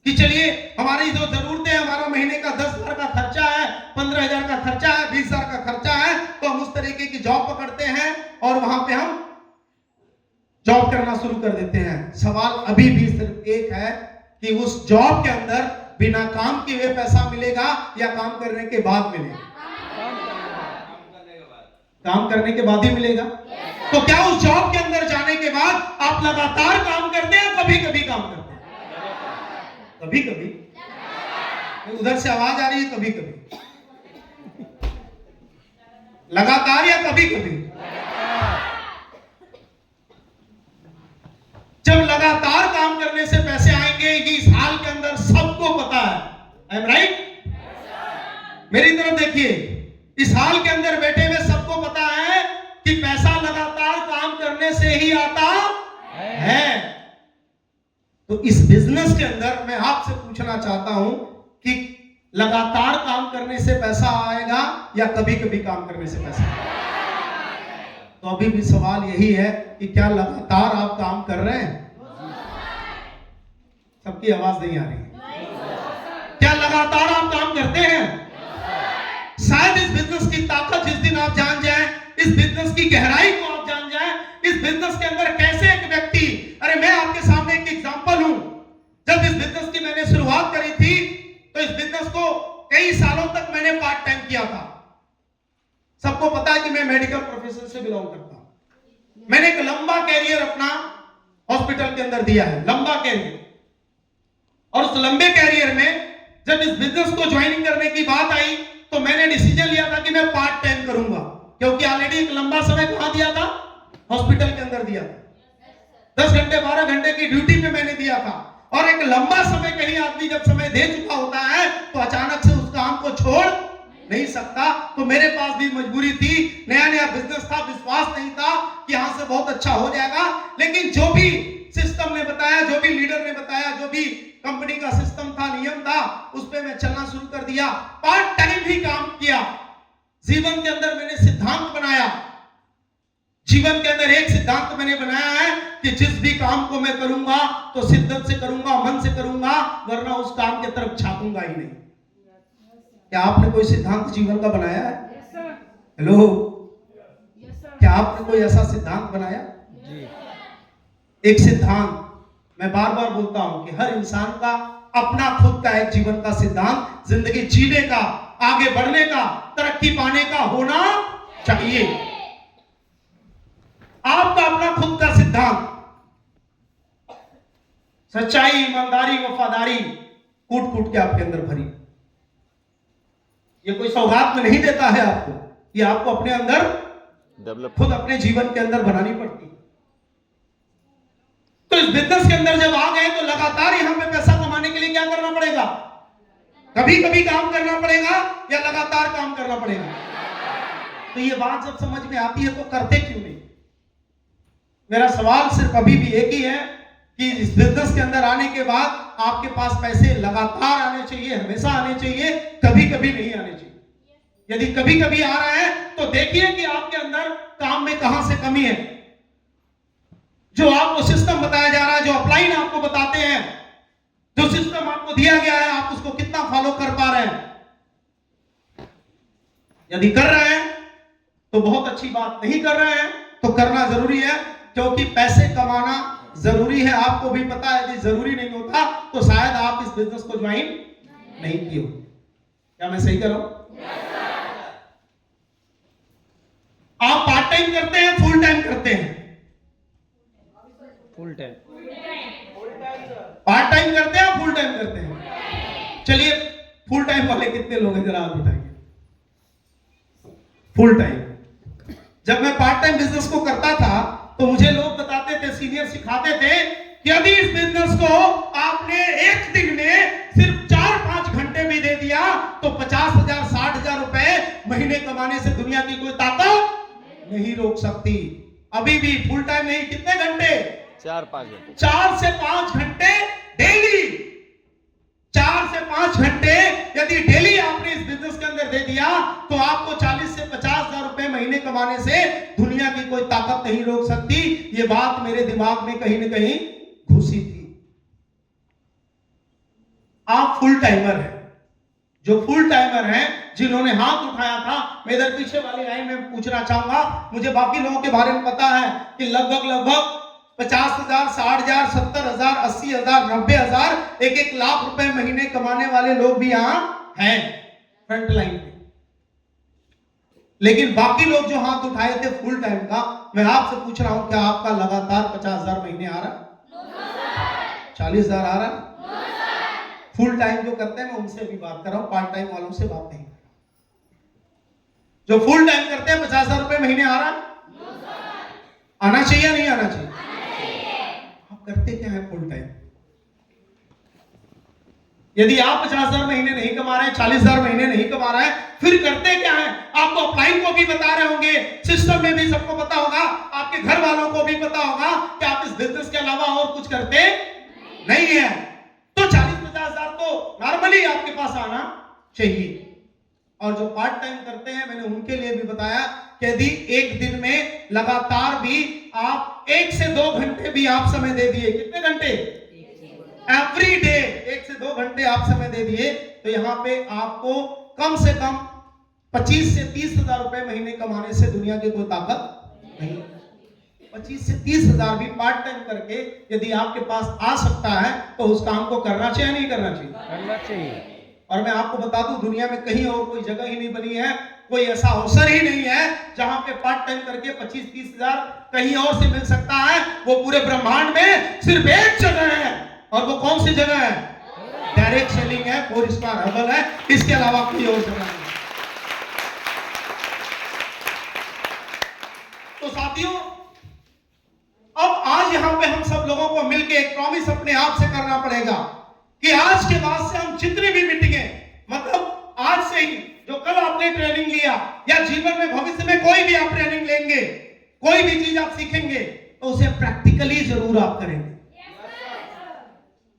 कि चलिए हमारी जो जरूरतें हैं, हमारा महीने का 10,000 का खर्चा है, 15,000 का खर्चा है, 20,000 का खर्चा है, तो हम उस तरीके की जॉब पकड़ते हैं और वहां पे हम जॉब करना शुरू कर देते हैं। सवाल अभी भी सिर्फ एक है कि उस जॉब के अंदर बिना काम किए हुए पैसा मिलेगा या काम करने के बाद मिलेगा? काम करने के बाद ही मिलेगा। तो क्या उस जॉब के अंदर जाने के बाद आप लगातार काम करते हैं, कभी कभी काम करते हैं? कभी कभी। उधर से आवाज आ रही है, कभी कभी। लगातार या कभी कभी? जब लगातार काम करने से पैसे आएंगे, ये इस हाल के अंदर सबको पता है। I am right? मेरी तरफ देखिए, इस हाल के अंदर बैठे हुए सबको पता है कि पैसा लगातार काम करने से ही आता है। तो इस बिजनेस के अंदर मैं आपसे पूछना चाहता हूं कि लगातार काम करने से पैसा आएगा या कभी कभी काम करने से पैसा आएगा? तो अभी भी सवाल यही है कि क्या लगातार आप काम कर रहे हैं? सबकी आवाज नहीं आ रही है। क्या लगातार आप काम करते हैं? शायद इस बिजनेस की ताकत जिस दिन आप जान जाएं, इस बिजनेस की गहराई को आप जान जाएं, इस बिजनेस के अंदर कैसे एक व्यक्ति, अरे मैं आपके सामने एक एग्जांपल हूं। जब इस बिजनेस की मैंने शुरुआत करी थी तो इस बिजनेस को कई सालों तक मैंने पार्ट टाइम किया था। सबको पता है कि मैं मेडिकल प्रोफेशन से बिलोंग करता हूं। मैंने एक लंबा कैरियर अपना हॉस्पिटल के अंदर दिया है, लंबा कैरियर। और उस लंबे कैरियर में जब इस बिजनेस को ज्वाइनिंग करने की बात आई तो मैंने डिसीजन लिया था कि मैं पार्ट टाइम करूंगा, क्योंकि ऑलरेडी एक लंबा समय कहां दिया था? हॉस्पिटल के अंदर दिया था। 10 घंटे 12 घंटे की ड्यूटी पे मैंने दिया था। और एक लंबा समय कहीं आदमी जब समय दे चुका होता है तो अचानक से उस काम को छोड़ नहीं सकता। तो मेरे पास भी मजबूरी थी, नया नया बिजनेस था, विश्वास नहीं था कि यहां से बहुत अच्छा हो जाएगा। लेकिन जो भी सिस्टम ने बताया, जो भी लीडर ने बताया, जो भी कंपनी का सिस्टम था, नियम था, उस पे मैं चलना शुरू कर दिया। पार्ट टाइम भी काम किया। जीवन के अंदर मैंने सिद्धांत बनाया। जीवन के अंदर एक सिद्धांत मैंने बनाया है कि जिस भी काम को मैं करूंगा तो शिद्दत से करूंगा, मन से करूंगा, वरना उस काम की तरफ झांकूंगा ही नहीं। क्या आपने कोई सिद्धांत जीवन का बनाया है? हेलो, क्या आपने कोई ऐसा सिद्धांत बनाया? एक सिद्धांत, मैं बार बार बोलता हूं कि हर इंसान का अपना खुद का एक जीवन का सिद्धांत, जिंदगी जीने का, आगे बढ़ने का, तरक्की पाने का होना चाहिए। आपका अपना खुद का सिद्धांत, सच्चाई, ईमानदारी, वफादारी कूट कूट के आपके अंदर भरी। ये कोई सौगात में नहीं देता है आपको, ये आपको अपने अंदर डेवलप, खुद अपने जीवन के अंदर बनानी पड़ती है। तो इस बिजनेस के अंदर जब आ गए तो लगातार यहां पे पैसा कमाने के लिए क्या करना पड़ेगा? कभी कभी काम करना पड़ेगा या लगातार काम करना पड़ेगा? तो ये बात जब समझ में आती है तो करते क्यों नहीं? मेरा सवाल सिर्फ अभी भी एक ही है कि इस बिजनेस के अंदर आने के बाद आपके पास पैसे लगातार आने चाहिए, हमेशा आने चाहिए, कभी कभी नहीं आने चाहिए। यदि कभी कभी आ रहा है तो देखिए कि आपके अंदर काम में कहां से कमी है। जो आपको सिस्टम बताया जा रहा है, जो अपलाइन आपको बताते हैं, जो सिस्टम आपको दिया गया है, आप उसको कितना फॉलो कर पा रहे हैं? यदि कर रहे हैं तो बहुत अच्छी बात, नहीं कर रहे हैं तो करना जरूरी है, क्योंकि पैसे कमाना जरूरी है। आपको भी पता है, यदि जरूरी नहीं होता तो शायद आप इस बिजनेस को ज्वाइन नहीं किए हो। क्या मैं सही कर रहा हूं? आप पार्ट टाइम करते हैं, फुल टाइम करते हैं? Full time. पार्ट टाइम करते हैं, फुल टाइम करते हैं? चलिए, फुल टाइम वाले कितने लोग हैं, जरा आप बताइए। Full time. जब मैं पार्ट टाइम बिजनेस को करता था तो मुझे लोग बताते थे, सीनियर सिखाते थे कि यदि इस बिजनेस को आपने एक दिन में सिर्फ 4-5 घंटे भी दे दिया तो 50,000 60,000 रुपए महीने कमाने से दुनिया की कोई ताकत नहीं रोक सकती। अभी भी फुल टाइम नहीं, कितने घंटे? 4-5 घंटे। 4 से 5 घंटे डेली। 4 से 5 घंटे यदि डेली आपने इस बिजनेस के अंदर दे दिया तो आपको 40 से 50,000 रुपए महीने कमाने से दुनिया की कोई ताकत नहीं रोक सकती। ये बात मेरे दिमाग में कहीं ना कहीं घुसी थी। आप फुल टाइमर हैं। जो फुल टाइमर हैं, जिन्होंने हाथ उठाया था, मैं इधर पीछे वाली लाइन में पूछना चाहूंगा। मुझे बाकी लोगों के बारे में पता है कि लगभग 50,000 60,000 70,000 80,000 90,000 1-1 लाख रुपए महीने कमाने वाले लोग भी यहां हैं फ्रंट लाइन पे। लेकिन बाकी लोग जो हाथ उठाए थे फुल टाइम का, मैं आपसे पूछ रहा हूं, क्या आपका लगातार 50,000 महीने आ रहा? 40,000 आ रहा? फुल टाइम जो करते हैं, मैं उनसे भी बात कर रहा हूं, पार्ट टाइम वालों से बात नहीं। जो फुल टाइम करते हैं 50,000 रुपए महीने आ रहा? आना चाहिए नहीं आना चाहिए? आप करते क्या है फुल टाइम? यदि आप 50,000 महीने नहीं कमा रहे हैं, 40,000 महीने नहीं कमा रहे हैं, फिर करते क्या है? आपको अपलाइन को भी बता रहे होंगे, सिस्टम में भी सबको पता होगा, आपके घर वालों को भी पता होगा कि आप इस बिजनेस के अलावा और कुछ करते नहीं है। तो 40-50,000 तो नॉर्मली आपके पास आना चाहिए। और जो पार्ट टाइम करते हैं, मैंने उनके लिए भी बताया कि यदि एक दिन में लगातार भी आप 1 से 2 घंटे भी आप समय दे दिए, कितने घंटे? एवरी डे 1 से 2 घंटे आप समय दे दिए, तो यहां पे आपको कम से कम 25 से 30,000 रुपए महीने कमाने से दुनिया की कोई ताकत नहीं। 25 से 30,000 भी पार्ट टाइम करके यदि आपके पास आ सकता है तो उस काम को करना चाहिए नहीं करना चाहिए? करना चाहिए। और मैं आपको बता दूं, दुनिया में कहीं और कोई जगह ही नहीं बनी है, कोई ऐसा अवसर ही नहीं है जहां पे पार्ट टाइम करके 25-30,000 कहीं और से मिल सकता है। वो पूरे ब्रह्मांड में सिर्फ एक जगह है, और वो कौन सी जगह है? डायरेक्ट सेलिंग है, 4 स्टार हबल है, इसके अलावा कोई और जगह नहीं। तो साथियों, अब आज यहां पे हम सब लोगों को मिलकर एक प्रॉमिस अपने आप से करना पड़ेगा कि आज के बाद से हम जितनी भी मीटिंगें, मतलब आज से ही जो कल आपने ट्रेनिंग लिया या जीवन में भविष्य में कोई भी आप ट्रेनिंग लेंगे, कोई भी चीज आप सीखेंगे, तो उसे प्रैक्टिकली जरूर आप करेंगे।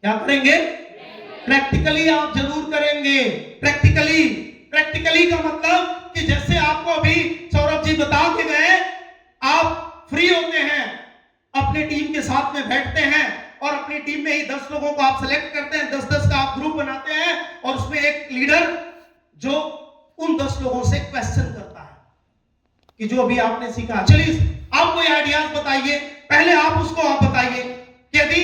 क्या करेंगे? प्रैक्टिकली आप जरूर करेंगे। प्रैक्टिकली का मतलब कि जैसे आपको अभी सौरभ जी बता के गए, आप फ्री होते हैं, अपने टीम के साथ में बैठते हैं और अपनी टीम में ही 10 लोगों को आप सिलेक्ट करते हैं, 10-10 का आप ग्रुप बनाते हैं और उसमें एक लीडर जो उन 10 लोगों से क्वेश्चन करता है कि जो अभी आपने सीखा, चलिए आप कोई आइडियाज बताइए। पहले आप उसको आप बताइए कि यदि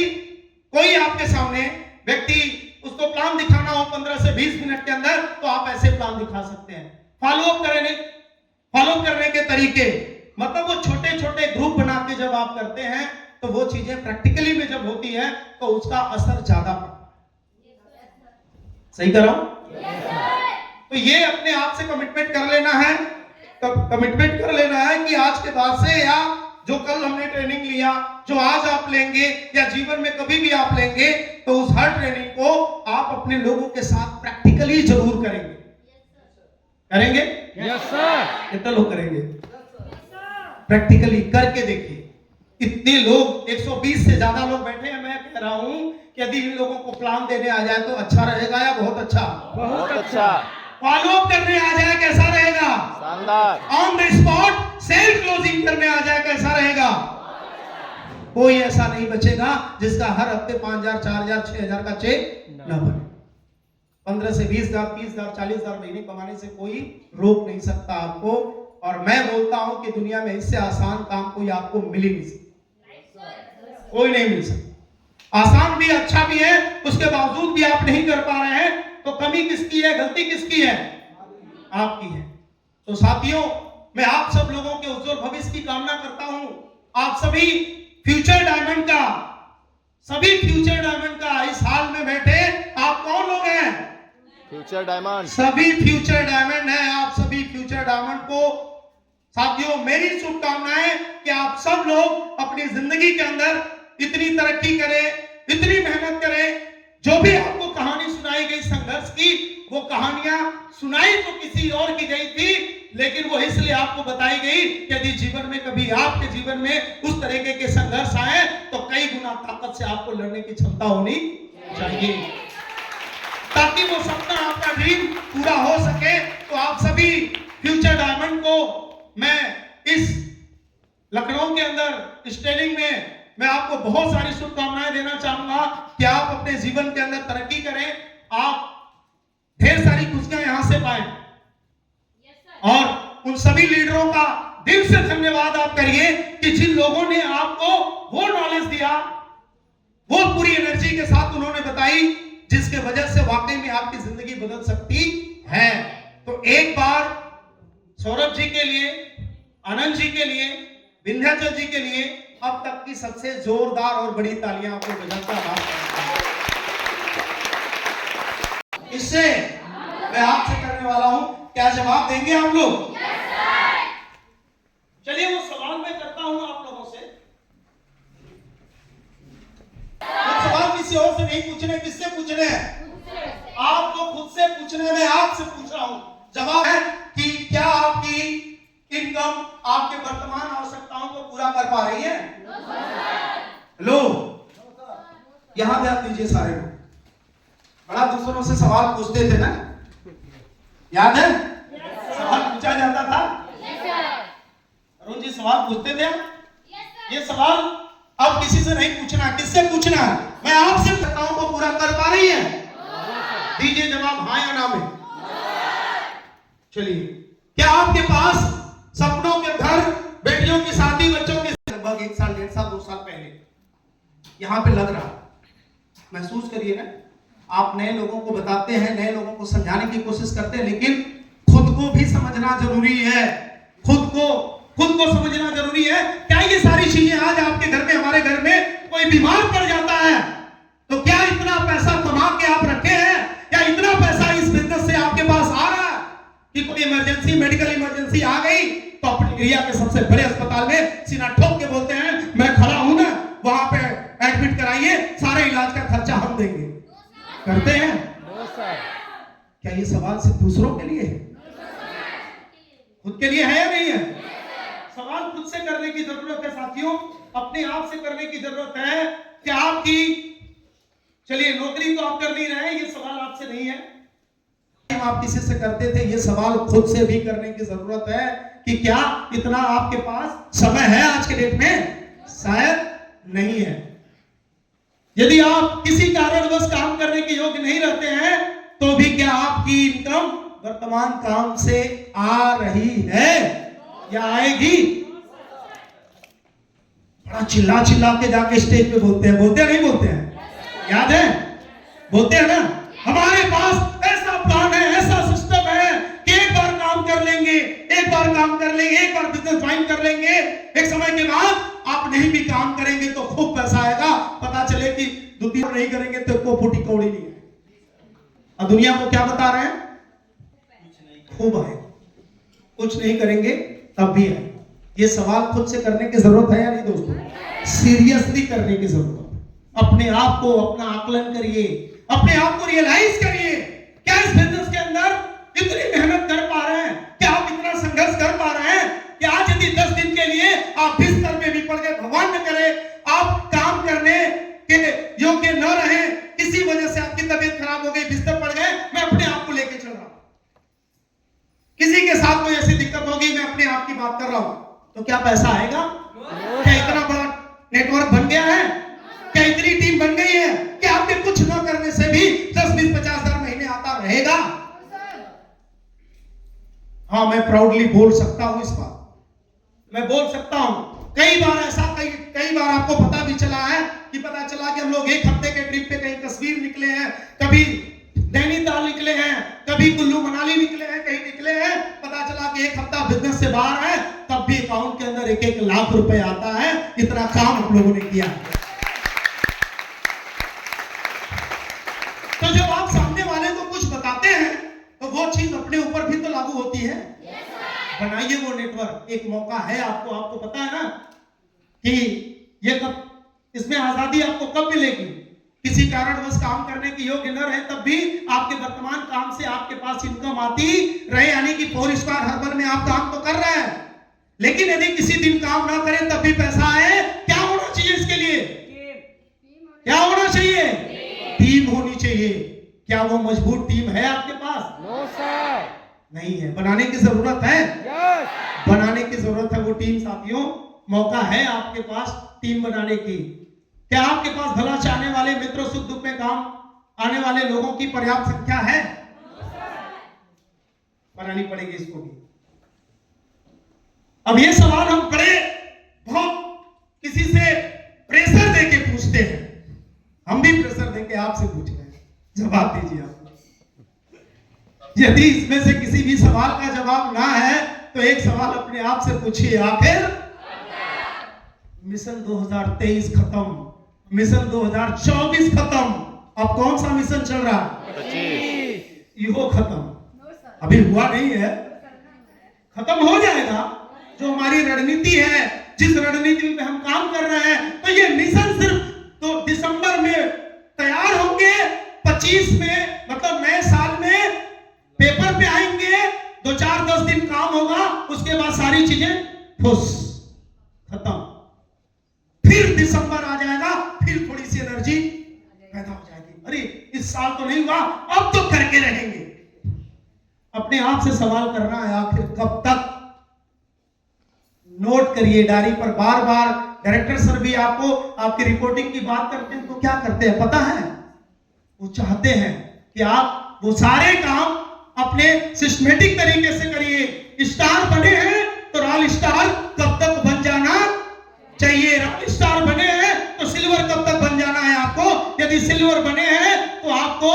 कोई आपके सामने व्यक्ति उसको प्लान दिखाना हो 15 से 20 मिनट के अंदर, तो आप ऐसे प्लान दिखा सकते हैं। फॉलो अप करने के तरीके, मतलब वो छोटे छोटे ग्रुप बना के जब आप करते हैं तो वो चीजें प्रैक्टिकली में जब होती है तो उसका असर ज्यादा पड़ता है। सही कर रहा हूं? तो ये अपने आप से कमिटमेंट कर लेना है, कमिटमेंट कर लेना है कि आज के बाद से, या जो कल हमने ट्रेनिंग लिया, जो आज आप लेंगे या जीवन में कभी भी आप लेंगे, तो उस हर ट्रेनिंग को आप अपने लोगों के साथ प्रैक्टिकली जरूर करेंगे। करेंगे? Yes sir. कितने लोग करेंगे? प्रैक्टिकली करके देखिए। इतने लोग, 120 से ज्यादा लोग बैठे हैं। मैं कह रहा हूं कि यदि इन लोगों को प्लान देने आ जाए तो अच्छा रहेगा या बहुत अच्छा? बहुत अच्छा। फॉलो अप करने आ जाए कैसा रहेगा? शानदार। On the spot sale closing करने आ जाए कैसा रहेगा? कोई ऐसा नहीं बचेगा जिसका हर हफ्ते 5,000 4,000 6,000 का चेक न बने। 15 से 20,000 30,000 40,000 महीने कमाने से कोई रोक नहीं सकता आपको। और मैं बोलता हूं कि दुनिया में इससे आसान काम कोई आपको मिल ही नहीं सकता, कोई नहीं मिल सकता। आसान भी, अच्छा भी है, उसके बावजूद भी आप नहीं कर पा रहे हैं, तो कमी किसकी है, गलती किसकी है? आपकी है। तो साथियों, मैं आप सब लोगों के उज्जवल भविष्य की कामना करता हूं। आप सभी फ्यूचर डायमंड का इस हाल में बैठे आप कौन लोग हैं? Future diamond. सभी फ्यूचर डायमंड हैं। आप सभी फ्यूचर डायमंड को साथियों मेरी शुभकामनाएं कि आप सब लोग अपनी जिंदगी के अंदर इतनी तरक्की करें, इतनी मेहनत करें। जो भी आपको कहानी सुनाई गई संघर्ष की, वो कहानियां सुनाई तो किसी और की गई थी, लेकिन वो इसलिए आपको बताई गई कि यदि जीवन में कभी आपके जीवन में उस तरीके के संघर्ष आए तो कई गुना ताकत से आपको लड़ने की क्षमता होनी चाहिए, ताकि वो सपना आपका ड्रीम पूरा हो सके। तो आप सभी फ्यूचर डायमंड को मैं इस लखनऊ के अंदर स्टेलिंग में मैं आपको बहुत सारी शुभकामनाएं देना चाहूंगा कि आप अपने जीवन के अंदर तरक्की करें, आप ढेर सारी खुशियां यहां से पाएं। और उन सभी लीडरों का दिल से धन्यवाद आप करिए कि जिन लोगों ने आपको वो नॉलेज दिया, वो पूरी एनर्जी के साथ उन्होंने बताई, जिसके वजह से वाकई में आपकी जिंदगी बदल सकती है। तो एक बार सौरभ जी के लिए, आनंद जी के लिए, विंध्याचल जी के लिए अब तक की सबसे जोरदार और बड़ी तालियां आपको बजाता। इससे मैं आपसे करने वाला हूं, क्या जवाब देंगे आप लोग? चलिए वो सवाल मैं करता हूं आप लोगों से। वो सवाल किसी और से नहीं पूछने, किससे पूछने हैं? आपको खुद से पूछने में आपसे पूछ रहा हूं। जवाब है कि क्या आपकी इनकम आपके वर्तमान आवश्यकताओं को पूरा कर पा रही है? लो यहां ध्यान दीजिए सारे लोग। बड़ा दूसरों से सवाल पूछते थे ना, याद है? सवाल पूछा जाता था। अरुण जी सवाल पूछते थे। ये सवाल अब किसी से नहीं पूछना, किससे पूछना? मैं आपसे आवश्यकताओं को पूरा कर पा रही है? दीजिए जवाब हाँ या ना में। चलिए, क्या आपके पास सपनों के घर, बेटियों की शादी, बच्चों की लगभग 1 साल, 1.5 साल, 2 साल पहले यहां पे लग रहा, महसूस करिए ना। आप नए लोगों को बताते हैं, नए लोगों को समझाने की कोशिश करते हैं, लेकिन खुद को भी समझना जरूरी है। खुद को समझना जरूरी है। क्या ये सारी चीजें आज आपके घर में, हमारे घर में कोई बीमार पड़ जाता है तो क्या इतना पैसा कमा के आप रखे हैं, या इतना पैसा इस बिजनेस से आपके पास आ रहा है कि कोई इमरजेंसी, मेडिकल इमरजेंसी आ गई तो अपने एरिया के सबसे बड़े अस्पताल में सीना ठोक के बोलते हैं मैं खड़ा हूं ना, वहां पे एडमिट कराइए, सारे इलाज का खर्चा हम देंगे। करते हैं? क्या ये सवाल सिर्फ दूसरों के लिए है? खुद के लिए है या नहीं है? सवाल खुद से करने की जरूरत है साथियों, अपने आप से करने की जरूरत है कि आपकी, चलिए नौकरी तो आप कर नहीं रहे हैं, ये सवाल आपसे नहीं है, आप किसी से करते थे, ये सवाल खुद से भी करने की जरूरत है कि क्या इतना आपके पास समय है आज के डेट में? शायद नहीं है। यदि आप किसी कारणवश काम करने के योग्य नहीं रहते हैं तो भी क्या आपकी इनकम वर्तमान काम से आ रही है या आएगी? बड़ा चिल्ला चिल्ला के जाके स्टेज पे बोलते हैं, बोलते हैं नहीं बोलते हैं? याद है? बोलते हैं ना, हमारे पास ऐसा प्लान है, ऐसा सिस्टम है कि एक बार काम कर लेंगे, एक बार बिजनेस ज्वाइन कर लेंगे, एक समय के बाद आप नहीं भी काम करेंगे तो खूब पैसा आएगा, पता चले कि दुनिया नहीं करेंगे तो को फूटी कौड़ी नहीं है। और दुनिया को क्या बता रहे हैं? खूब आए, कुछ नहीं करेंगे तब भी आए। ये सवाल खुद से करने की जरूरत है या नहीं दोस्तों? सीरियसली करने की जरूरत है। अपने आप को, अपना आकलन करिए, अपने आप को रियलाइज करिए, क्या इस बिजनेस के अंदर इतनी मेहनत कर पा रहे हैं? क्या आप इतना संघर्ष कर पा रहे हैं कि आज यदि 10 दिन के लिए आप बिस्तर में भी पड़ गए, भगवान न करे आप काम करने के योग्य न रहे, किसी वजह से आपकी तबीयत खराब हो गई, बिस्तर पड़ गए, मैं अपने आप को लेके चल रहा हूं, किसी के साथ कोई ऐसी दिक्कत होगी, मैं अपने आप की बात कर रहा हूं, तो क्या पैसा आएगा? क्या इतना बड़ा नेटवर्क बन गया है? क्या इतनी टीम बन गई है कि आपके कुछ न करने से भी 10, 20, 50 हजार महीने आता रहेगा? हाँ, मैं प्राउडली बोल सकता हूं इस बात, मैं बोल सकता हूं। कई बार ऐसा, कई बार आपको पता भी चला है कि पता चला कि हम लोग एक हफ्ते के ट्रिप पे कहीं कश्मीर निकले हैं, कभी नैनीताल निकले हैं, कभी कुल्लू मनाली निकले हैं, कहीं निकले हैं, पता चला कि एक हफ्ता बिजनेस से बाहर है, तब भी अकाउंट के अंदर 1-1 लाख रुपए आता है। इतना काम हम लोगों ने किया। तो जब आप सामने वाले को कुछ बताते हैं तो वो चीज अपने ऊपर भी तो लागू होती है। बनाइए वो नेटवर्क, एक मौका है आपको पता है ना कि ये कब, इसमें आजादी आपको कब मिलेगी? किसी कारणवश काम करने के योग्य न रहे तब भी आपके वर्तमान काम से आपके पास इनकम आती रहे, यानी कि 4 स्टार हर्बल में आप काम तो कर रहे हैं, लेकिन यदि किसी दिन काम ना करें तब भी पैसा आए। क्या होना चाहिए इसके लिए? क्या होना चाहिए? टीम होनी चाहिए। क्या वो मजबूत टीम है आपके पास? नो सर, नहीं है। बनाने की जरूरत है। यस, बनाने की जरूरत है वो टीम। साथियों, मौका है आपके पास टीम बनाने की। क्या आपके पास भला चाहने वाले मित्रों, सुख दुख में काम आने वाले लोगों की पर्याप्त संख्या है? बनानी पड़ेगी इसको भी। अब ये सवाल हम बड़े बहुत किसी से प्रेशर देके पूछते हैं, हम भी प्रेशर देके आपसे पूछ रहे हैं, जवाब दीजिए आप। यदि इसमें से किसी भी सवाल का जवाब ना है तो एक सवाल अपने आप से पूछिए, आखिर मिशन 2023 खत्म, मिशन 2024 खत्म, अब कौन सा मिशन चल रहा है? 25 यो खत्म। अभी हुआ नहीं है, खत्म हो जाएगा। जो हमारी रणनीति है, जिस रणनीति में हम काम कर रहे हैं, तो ये मिशन सिर्फ तो दिसंबर में तैयार होंगे, 25 में मतलब नए साल में पेपर पे आएंगे, 2-4-10 दिन काम होगा, उसके बाद सारी चीजें फुस खत्म। फिर दिसंबर आ जाएगा, फिर थोड़ी सी एनर्जी पैदा हो जाएगी। अरे इस साल तो नहीं हुआ, अब तो करके रहेंगे। अपने आप से सवाल करना है, आखिर कब तक? नोट करिए डायरी पर बार बार। डायरेक्टर सर भी आपको आपकी रिपोर्टिंग की बात करते हैं तो क्या करते हैं पता है? वो चाहते हैं कि आप वो सारे काम अपने सिस्टमेटिक तरीके से करिए। स्टार बने हैं तो रॉयल स्टार कब तक बन जाना चाहिए? रॉयल स्टार बने हैं तो सिल्वर कब तक बन जाना है आपको? यदि सिल्वर बने हैं तो आपको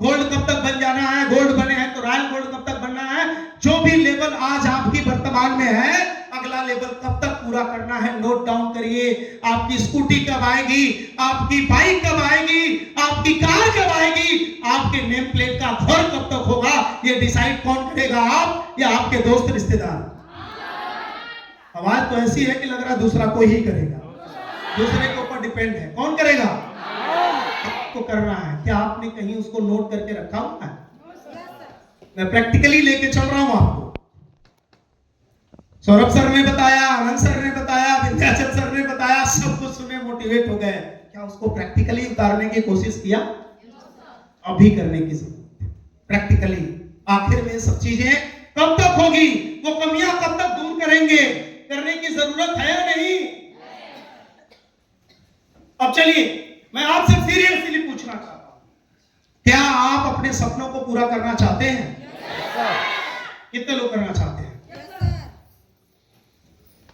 गोल्ड कब तक बन जाना है? गोल्ड बने हैं तो रॉयल गोल्ड कब तक बनना है? जो भी लेवल आज आपकी वर्तमान में है, अगला लेवल कब तक पूरा करना है? नोट डाउन करिए। आपकी स्कूटी कब आएगी? आपकी बाइक कब आएगी? आपकी कार कब आएगी? आपके नेम प्लेट का घर कब तक होगा? ये डिसाइड कौन करेगा, आप या आपके दोस्त रिश्तेदार? आवाज तो ऐसी है कि लग रहा है दूसरा कोई ही करेगा, दूसरे के ऊपर डिपेंड है। कौन करेगा? आपको करना है। क्या आपने कहीं उसको नोट करके रखा हुआ है? मैं प्रैक्टिकली लेके चल रहा हूं आपको। सौरभ सर ने बताया, आनंद सर ने बताया, विंध्याचल सर ने बताया, सब कुछ सुने मोटिवेट हो गए। क्या उसको प्रैक्टिकली उतारने की कोशिश किया? अभी करने की जरूरत है प्रैक्टिकली। आखिर में सब चीजें कब तक होगी? वो कमियां कब तक दूर करेंगे? करने की जरूरत है या नहीं? अब चलिए मैं आपसे सीरियसली पूछना चाहता हूं, क्या आप अपने सपनों को पूरा करना चाहते हैं? कितने लोग करना चाहते हैं?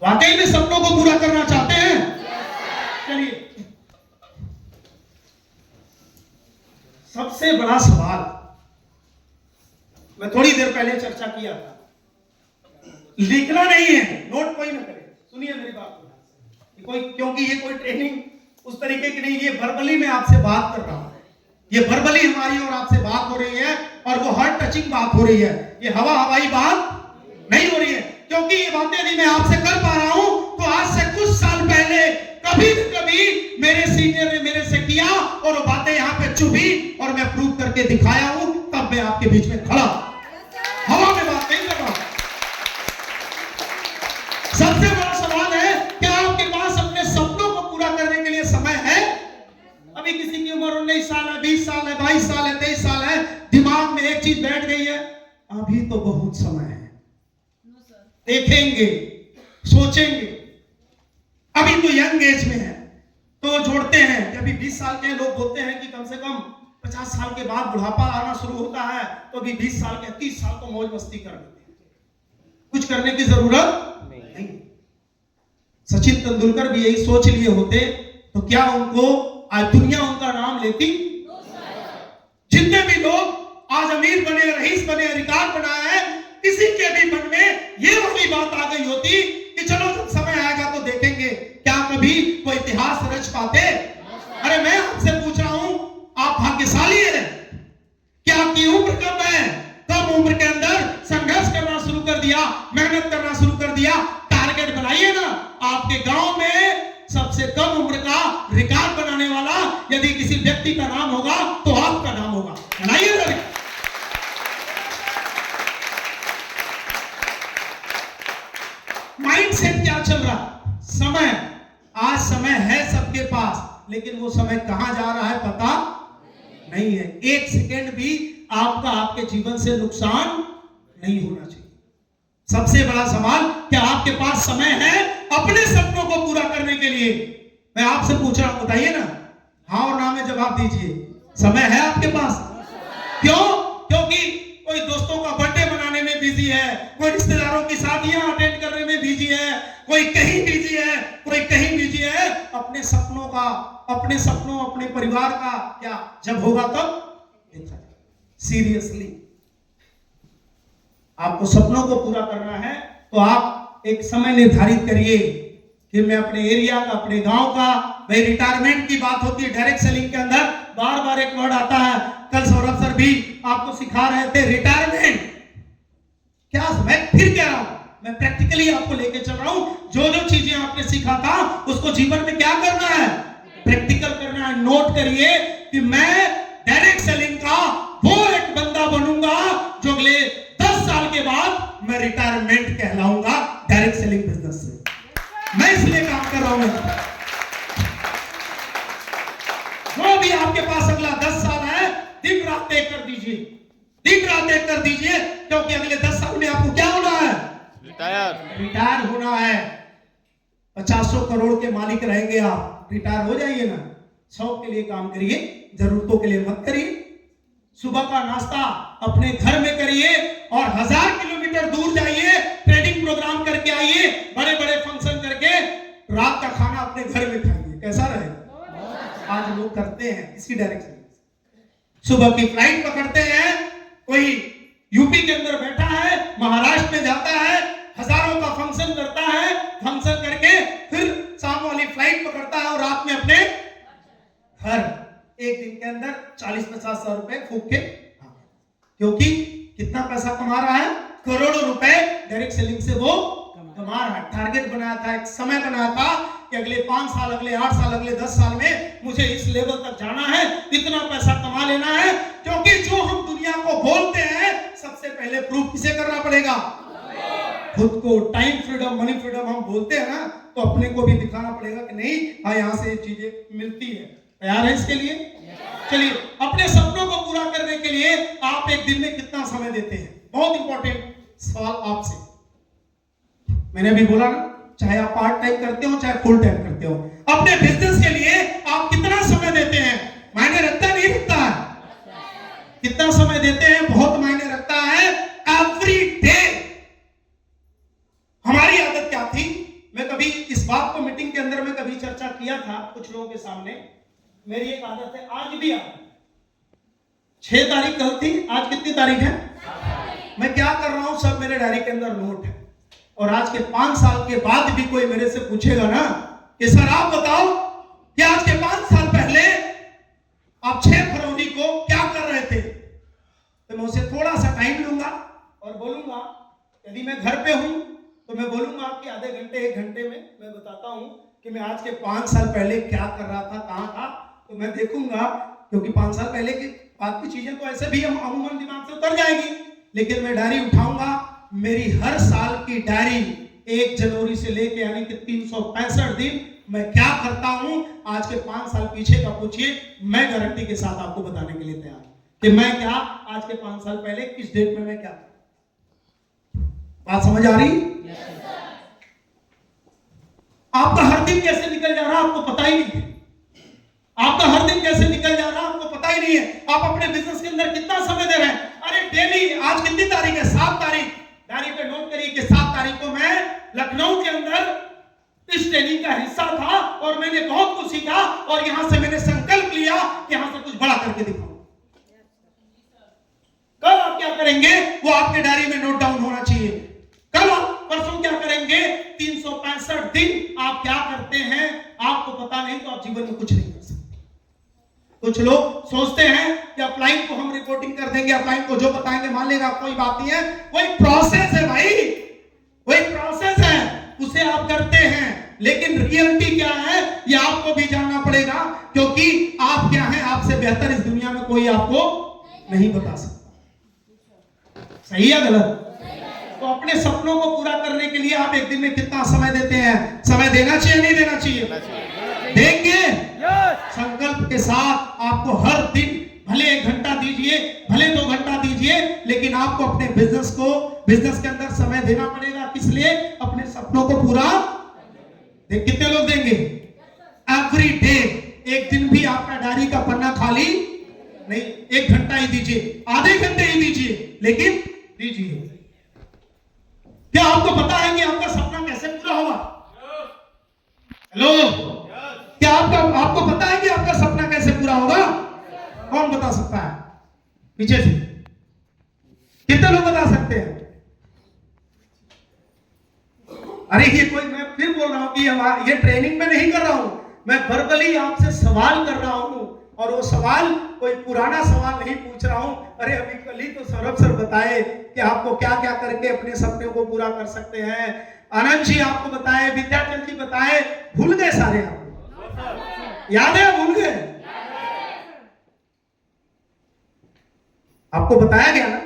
वाकई में सपनों को पूरा करना चाहते हैं? चलिए, सबसे बड़ा सवाल मैं थोड़ी देर पहले चर्चा किया था, लिखना नहीं है, नोट कोई ना करे। सुनिए मेरी बात को, कोई क्योंकि ये कोई ट्रेनिंग उस तरीके की नहीं, ये वर्बली में आपसे बात कर रहा हूं। ये वर्बली हमारी और आपसे बात हो रही है, और वो हार्ट टचिंग बात हो रही है। ये हवा हवाई बात नहीं हो रही है, क्योंकि ये बातें यदि मैं आपसे कर पा रहा हूं तो आज से कुछ साल पहले कभी न कभी मेरे सीनियर ने मेरे से किया, और वो बातें यहां पे चुभी और मैं प्रूव करके दिखाया हूं। तब मैं आपके बीच में खड़ा, हवा में बात नहीं कर रहा। सबसे बड़ा सवाल है, क्या आपके पास अपने सपनों को पूरा करने के लिए समय है? अभी किसी की उम्र 19 साल है, 20 साल है, 22 साल है, 23 साल है, दिमाग में एक चीज बैठ गई है, अभी तो बहुत समय है, देखेंगे, सोचेंगे, अभी तो यंग एज में है। तो जोड़ते हैं कि अभी 20 साल के लोग बोलते हैं कि कम से कम 50 साल के बाद बुढ़ापा आना शुरू होता है, तो अभी 20 साल के 30 साल को मौज मस्ती कर लेते हैं, कुछ करने की जरूरत नहीं। सचिन तेंदुलकर भी यही सोच लिए होते तो क्या उनको आज दुनिया उनका नाम लेती? जितने भी लोग आज अमीर बने, रईस बने, रिकॉर्ड बनाए हैं, किसी के भी मन में ये वाली बात आ गई होती कि चलो जब समय आएगा तो देखेंगे, क्या कभी कोई इतिहास रच पाते? अरे मैं आपसे पूछ रहा हूं, आप भाग्यशाली हैं कि आपकी उम्र कम है, कम उम्र के अंदर संघर्ष करना शुरू कर दिया, मेहनत करना शुरू कर दिया। टारगेट बनाइए ना। आपके गांव में सबसे कम उम्र का रिकॉर्ड बनाने वाला यदि किसी व्यक्ति का नाम होगा तो आपका नाम होगा। बनाइए ना। माइंडसेट क्या चल रहा? समय, आज समय है सबके पास, लेकिन वो समय कहां जा रहा है पता नहीं है। एक सेकेंड भी आपका आपके जीवन से नुकसान नहीं होना चाहिए। सबसे बड़ा सवाल, क्या आपके पास समय है अपने सपनों को पूरा करने के लिए? मैं आपसे पूछ रहा हूं, बताइए ना, हाँ और ना में जवाब दीजिए। समय है आपके पास? क्यों? क्योंकि कोई दोस्तों का बर्थडे मनाने में बिजी है, कोई रिश्तेदारों की शादियां अटेंड करने में बिजी है, कोई कहीं बिजी है, कोई कहीं बिजी है। अपने सपनों का, अपने सपनों, अपने परिवार का क्या जब होगा तब? सीरियसली आपको सपनों को पूरा करना है तो आप एक समय निर्धारित करिए कि मैं अपने एरिया का, अपने गांव का, भाई रिटायरमेंट की बात होती है डायरेक्ट सेलिंग के अंदर, बार बार एक वर्ड आता है। कल सौरभ सर भी आपको सिखा रहे थे रिटायरमेंट क्या। मैं फिर कह रहा हूं, मैं प्रैक्टिकली आपको लेके चल रहा हूं। जो जो चीजें आपने सीखा था उसको जीवन में क्या करना है? प्रैक्टिकल करना है। नोट करिए कि मैं डायरेक्ट सेलिंग का वो एक बंदा बनूंगा जो अगले 10 साल के बाद मैं रिटायरमेंट कहलाऊंगा डायरेक्ट सेलिंग बिजनेस से। मैं इसलिए काम कर रहा हूं। जो भी आपके पास अगला 10 साल है, दिन रात तय कर दीजिए, दिन रात तय कर दीजिए, क्योंकि अगले 10 साल में आपको क्या होना है? रिटायर होना है। 50 करोड़ के मालिक रहेंगे आप, रिटायर हो जाइए ना। शौक के लिए काम करिए, जरूरतों के लिए मत करिए। सुबह का नाश्ता अपने घर में करिए और 1000 किलोमीटर दूर जाइए, ट्रेडिंग प्रोग्राम करके आइए, बड़े बड़े फंक्शन करके रात का खाना अपने घर में खाइए। कैसा रहेगा? आज लोग करते हैं इसी डायरेक्शन। सुबह की फ्लाइट पकड़ते हैं, कोई यूपी के अंदर बैठा है, महाराष्ट्र में जाता है, हजारों का फंक्शन करता है, फंक्शन करके फिर शाम वाली फ्लाइट पकड़ता है और रात में अपने घर, एक दिन के अंदर 40-50 रुपए फूक के, क्योंकि कितना पैसा कमा रहा है? करोड़ों रुपए डायरेक्ट सेलिंग से वो कमा रहा है। टारगेट बनाया था, एक समय बनाया था कि अगले 5 साल, अगले 8 साल, अगले 10 साल में मुझे इस लेवल तक जाना है, इतना पैसा कमा लेना है। क्योंकि जो हम दुनिया को बोलते हैं, सबसे पहले प्रूफ किसे करना पड़ेगा? खुद को। टाइम फ्रीडम, मनी फ्रीडम हम बोलते हैं ना, तो अपने को भी दिखाना पड़ेगा कि नहीं, हाँ यहाँ से ये चीजें मिलती है। तैयार है इसके लिए? चलिए, अपने सपनों को पूरा करने के लिए आप एक दिन में कितना समय देते हैं? बहुत इंपॉर्टेंट सवाल आपसे। मैंने अभी बोला ना, चाहे आप पार्ट टाइम करते हो चाहे फुल टाइम करते हो, अपने बिजनेस के लिए आप कितना समय देते हैं? मायने रखता नहीं रखता है? कितना समय देते हैं बहुत मायने रखता है। Every day. हमारी आदत क्या थी, मैं कभी इस बात को मीटिंग के अंदर में कभी चर्चा किया था कुछ लोगों के सामने। मेरी एक आदत है, आज भी आदत, 6 तारीख कल थी, आज कितनी तारीख है? मैं क्या कर रहा हूं सब मेरे डायरी के अंदर नोट है। और आज के 5 साल के बाद भी कोई मेरे से पूछेगा ना कि सर आप बताओ कि आज के 5 साल पहले आप 6 फरवरी को क्या कर रहे थे, तो मैं उसे थोड़ा सा टाइम लूंगा और बोलूंगा, यदि मैं घर पे हूं तो मैं बोलूंगा कि आधे घंटे 1 घंटे में मैं बताता हूं कि मैं आज के 5 साल पहले क्या कर रहा था, कहां था। तो मैं देखूंगा, क्योंकि 5 साल पहले की बात की चीजें तो ऐसे भी हम अमूमन दिमाग से उतर जाएंगी, लेकिन मैं डायरी उठाऊंगा। मेरी हर साल की डायरी 1 जनवरी से लेके यानी कि 365 दिन मैं क्या करता हूं, आज के 5 साल पीछे का पूछिए, मैं गारंटी के साथ आपको बताने के लिए तैयार हूं कि मैं क्या आज के 5 साल पहले किस डेट में मैं क्या। बात समझ आ रही? आपका हर दिन कैसे निकल जा रहा है आपको पता ही नहीं है। आपका हर दिन कैसे निकल जा रहा है आपको पता ही नहीं है। आप अपने बिजनेस के अंदर कितना समय दे रहे हैं? अरे डेली, आज कितनी तारीख है? 7 तारीख। डायरी पे नोट करिए कि 7 तारीख को मैं लखनऊ के अंदर इस ट्रेनिंग का हिस्सा था और मैंने बहुत कुछ सीखा और यहां से मैंने संकल्प लिया कि यहां से कुछ बड़ा करके दिखाऊं। कल आपके क्या करेंगे वो आपके डायरी में नोट डाउन होना चाहिए। कल परसों क्या करेंगे, 365 दिन आप क्या करते हैं आपको पता नहीं तो आप जीवन में कुछ नहीं कर सकते। कुछ लोग सोचते हैं कि अपलाइन को हम रिपोर्टिंग कर देंगे, अपलाइन को जो बताएंगे मान लेगा, कोई बात नहीं है। वो एक प्रोसेस है भाई, वो एक प्रोसेस है, उसे आप करते हैं। लेकिन रियलिटी क्या है ये आपको भी जानना पड़ेगा, क्योंकि आप क्या हैं, आपसे बेहतर इस दुनिया में कोई आपको नहीं बता सकता। सही है गलत? तो अपने सपनों को पूरा करने के लिए आप एक दिन में कितना समय देते हैं? समय देना चाहिए नहीं देना चाहिए? देंगे। संकल्प के साथ आपको हर दिन भले 1 घंटा दीजिए, भले 2 घंटा दीजिए, लेकिन आपको अपने बिजनेस के अंदर समय देना पड़ेगा। किस लिए? अपने सपनों को पूरा। कितने लोग देंगे? एवरी डे, एक दिन भी आपका डायरी का पन्ना खाली नहीं, 1 घंटा ही दीजिए, आधे घंटे ही दीजिए, लेकिन दीजिए। क्या आपको पता है कि आपका सपना कैसे पूरा होगा? हेलो, क्या आपको पता है कि आपका सपना कैसे पूरा होगा? कौन बता सकता है? पीछे से कितने लोग बता सकते हैं? अरे ये कोई, मैं फिर बोल रहा हूं कि ये ट्रेनिंग में नहीं कर रहा हूं, मैं वर्बली आपसे सवाल कर रहा हूं, और वो सवाल कोई पुराना सवाल नहीं पूछ रहा हूं। अरे अभी कल ही तो सौरभ सर बताए कि आपको क्या क्या करके अपने सपने को पूरा कर सकते हैं। आनंद जी आपको बताए, विद्याचल जी बताए, भूल गए सारे? आप याद है? भूल गए? आपको बताया गया ना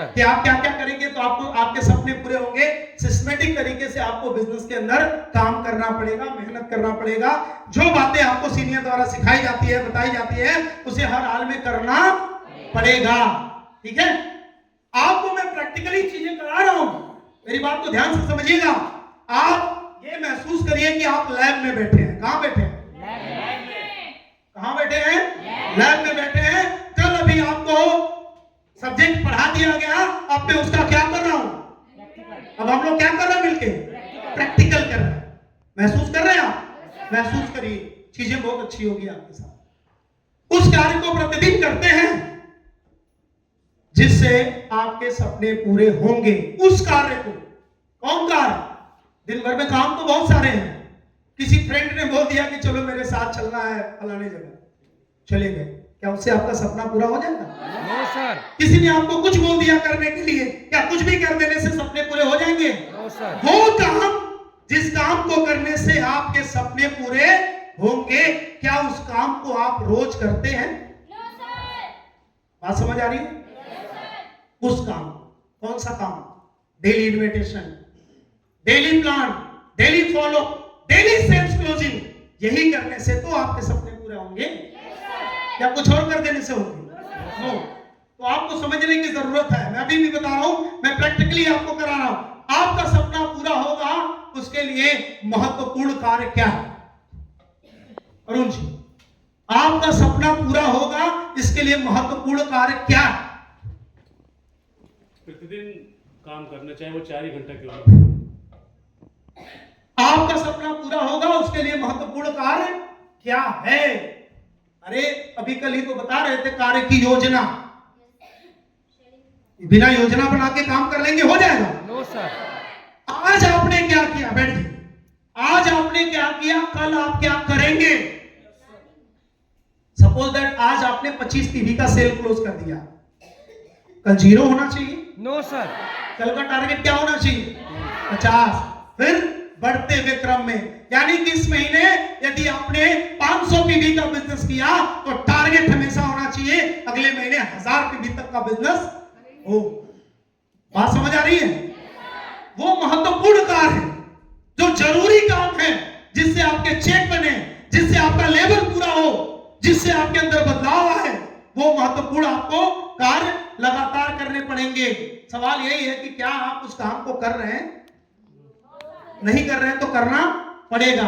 कि आप क्या क्या करेंगे तो आपको आपके सपने पूरे होंगे। सिस्टमेटिक तरीके से आपको बिजनेस के अंदर काम करना पड़ेगा, मेहनत करना पड़ेगा। जो बातें आपको सीनियर द्वारा सिखाई जाती है, बताई जाती है, उसे हर हाल में करना पड़ेगा। ठीक है? आपको मैं प्रैक्टिकली चीजें करा रहा हूं, मेरी बात को ध्यान से समझिएगा। आप ये महसूस करिए कि आप लैब में बैठे हैं। कहां बैठे हैं? कहां बैठे हैं? लैब में बैठे हैं। कल अभी आपको सब्जेक्ट पढ़ा दिया गया, अब मैं उसका क्या कर रहा हूं? अब हम लोग क्या कर रहे हैं मिलके? प्रैक्टिकल कर रहे हैं। महसूस कर रहे हैं आप? महसूस करिए, चीजें बहुत अच्छी होगी आपके साथ। उस कार्य को प्रतिदिन करते हैं जिससे आपके सपने पूरे होंगे। उस कार्य को, कौन कार्य? दिन भर में काम तो बहुत सारे हैं। किसी फ्रेंड ने बोल दिया कि चलो मेरे साथ चलना है फलाने जगह, चले गए, क्या उससे आपका सपना पूरा हो जाएगा? No sir. किसी ने आपको कुछ बोल दिया करने के लिए, क्या कुछ भी कर देने से सपने पूरे हो जाएंगे? No sir. वो काम, जिस काम को करने से आपके सपने पूरे होंगे, क्या उस काम को आप रोज करते हैं? बात समझ आ रही है? उस काम, कौन सा काम? Daily invitation, daily plan, daily follow, daily sales closing, यही करने से तो आपके सपने पूरे होंगे। क्या कुछ और कर देने से होंगे? नो। तो आपको समझने की जरूरत है। मैं अभी भी बता रहा हूं, मैं प्रैक्टिकली आपको करा रहा हूं। आपका सपना पूरा होगा, उसके लिए महत्वपूर्ण कार्य क्या है? अरुण जी, आपका सपना पूरा होगा, इसके लिए महत्वपूर्ण कार्य क्या है? प्रतिदिन काम करना, चाहे वो 4 ही घंटा क्यों ना। आपका सपना पूरा होगा, उसके लिए महत्वपूर्ण कार्य क्या है? अरे अभी कल ही तो बता रहे थे, कार्य की योजना। बिना योजना बना के काम कर लेंगे, हो जाएगा? No sir. आज आपने क्या किया? बैठिए। आज आपने क्या किया, कल आप क्या करेंगे? सपोज दैट आज आपने 25 पीवी का सेल क्लोज कर दिया, कल 0 होना चाहिए? No sir. कल का टारगेट क्या होना चाहिए? 50। फिर बढ़ते हुए क्रम में, यानी कि इस महीने यदि आपने 500 पीवी का बिजनेस किया तो टारगेट हमेशा होना चाहिए अगले महीने 1000 पीवी तक का बिजनेस हो। बात समझ आ रही है? वो महत्वपूर्ण कार्य है, जो जरूरी काम है, जिससे आपके चेक बने, जिससे आपका लेवल पूरा हो, जिससे आपके अंदर बदलाव आए, वो महत्वपूर्ण आपको कार्य लगातार करने पड़ेंगे। सवाल यही है कि क्या आप उस काम को कर रहे हैं? नहीं कर रहे हैं तो करना पड़ेगा।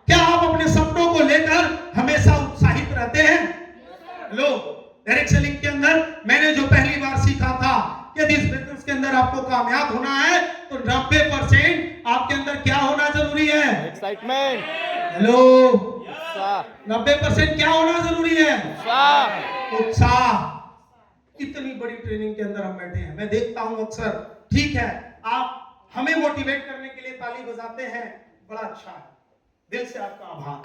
क्या आप अपने सपनों को लेकर हमेशा उत्साहित रहते हैं? हेलो, डायरेक्ट सेलिंग के अंदर मैंने जो पहली बार सीखा था, यदि इस बिजनेस के अंदर आपको कामयाब होना है तो 90% आपके अंदर क्या होना जरूरी है? एक्साइटमेंट। हेलो, उत्साह। 90% क्या होना जरूरी है? उत्साह। उत्साह। इतनी बड़ी ट्रेनिंग के अंदर हम बैठे हैं। मैं देखता हूं अक्सर, ठीक है आप हमें मोटिवेट करने के लिए ताली बजाते हैं, बड़ा अच्छा है, दिल से आपका आभार।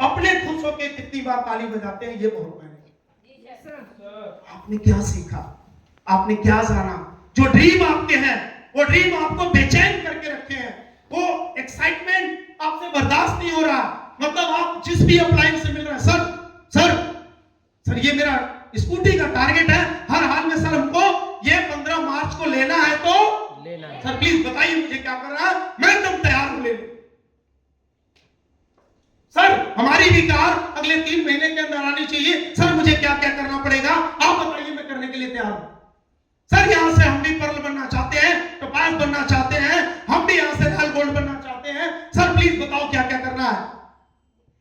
अपने खुश होकर कितनी बार ताली बजाते हैं ये बहुत मैंने। आपने क्या सीखा, आपने क्या जाना, जो ड्रीम आपके हैं वो ड्रीम आपको बेचैन करके रखे हैं, वो एक्साइटमेंट आपसे बर्दाश्त नहीं हो रहा। मतलब आप जिस भी अप्लायंस से मिल रहे हैं, सर ये मेरा स्कूटी का टारगेट है, हर हाल में सर हमको ये 15 मार्च को लेना है, तो लेना है। सर प्लीज बताइए मुझे क्या करना है, मैं एकदम तैयार हूं लेने। सर हमारी भी कार अगले 3 महीने के अंदर आनी चाहिए, सर मुझे क्या क्या करना पड़ेगा आप बताइए, मैं करने के लिए तैयार हूं। सर यहां से हम भी पर्ल बनना चाहते हैं, टोपाज बनना चाहते हैं, हम भी यहां से रॉयल गोल्ड बनना चाहते हैं, सर प्लीज बताओ क्या क्या करना है।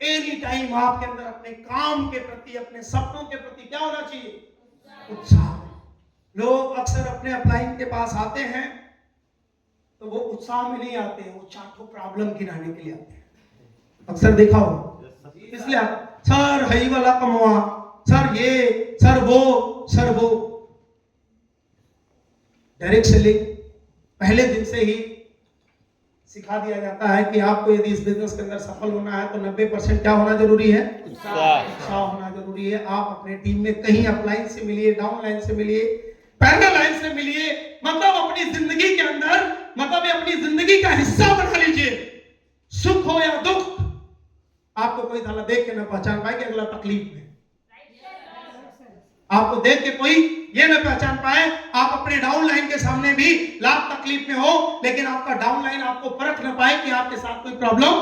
एनी टाइम आपके अंदर अपने काम के प्रति, अपने सपनों के प्रति क्या होना चाहिए, उत्साह। लोग अक्सर अपने अप्लाइन के पास आते हैं तो वो उत्साह में नहीं आते हैं, वो चाटो प्रॉब्लम गिनाने के लिए आते हैं। अक्सर देखा हो, इसलिए आप सर हई वाला कमवा, सर ये, सर वो। डायरेक्ट सेलिंग पहले दिन से ही सिखा दिया जाता है कि आपको यदि इस बिजनेस के अंदर सफल होना है तो 90% क्या होना जरूरी है, उत्साह होना जरूरी है। आप अपने टीम में कहीं अपलाइन से मिलिए, डाउन लाइन से मिलिए, पैरल लाइन से मिलिए, मतलब अपनी जिंदगी के अंदर, मतलब ये अपनी जिंदगी का हिस्सा बना लीजिए। सुख हो या दुख, आपको कोई साला देख के ना पहचान पाए कि अगला तकलीफ में, आपको देख के कोई ये ना पहचान पाए, आप अपने डाउन लाइन के सामने भी लाख तकलीफ में हो, लेकिन आपका डाउन लाइन आपको परख ना पाए कि आपके साथ कोई प्रॉब्लम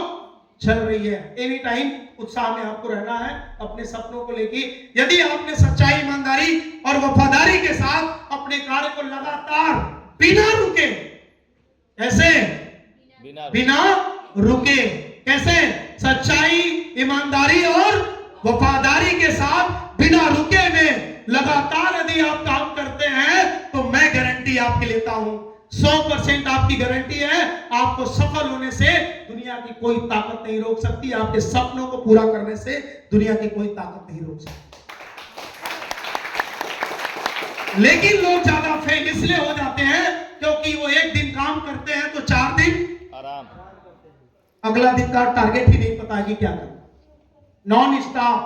चल रही है। एनी टाइम उत्साह में आपको रहना है अपने सपनों को लेके। यदि आपने सच्चाई, ईमानदारी और वफादारी के साथ अपने कार्य को लगातार बिना रुके, कैसे बिना रुके, कैसे सच्चाई, ईमानदारी और वफादारी के साथ बिना रुके में लगातार यदि आप काम करते हैं तो मैं गारंटी आपकी लेता हूं, 100% आपकी गारंटी है, आपको सफल होने से दुनिया की कोई ताकत नहीं रोक सकती, आपके सपनों को पूरा करने से दुनिया की कोई ताकत नहीं रोक सकती। लेकिन लोग ज्यादा फेल इसलिए हो जाते हैं क्योंकि वो एक दिन काम करते हैं तो 4 दिन आराम, अगला दिन का टारगेट ही नहीं पता कि क्या करना। नॉन स्टॉप,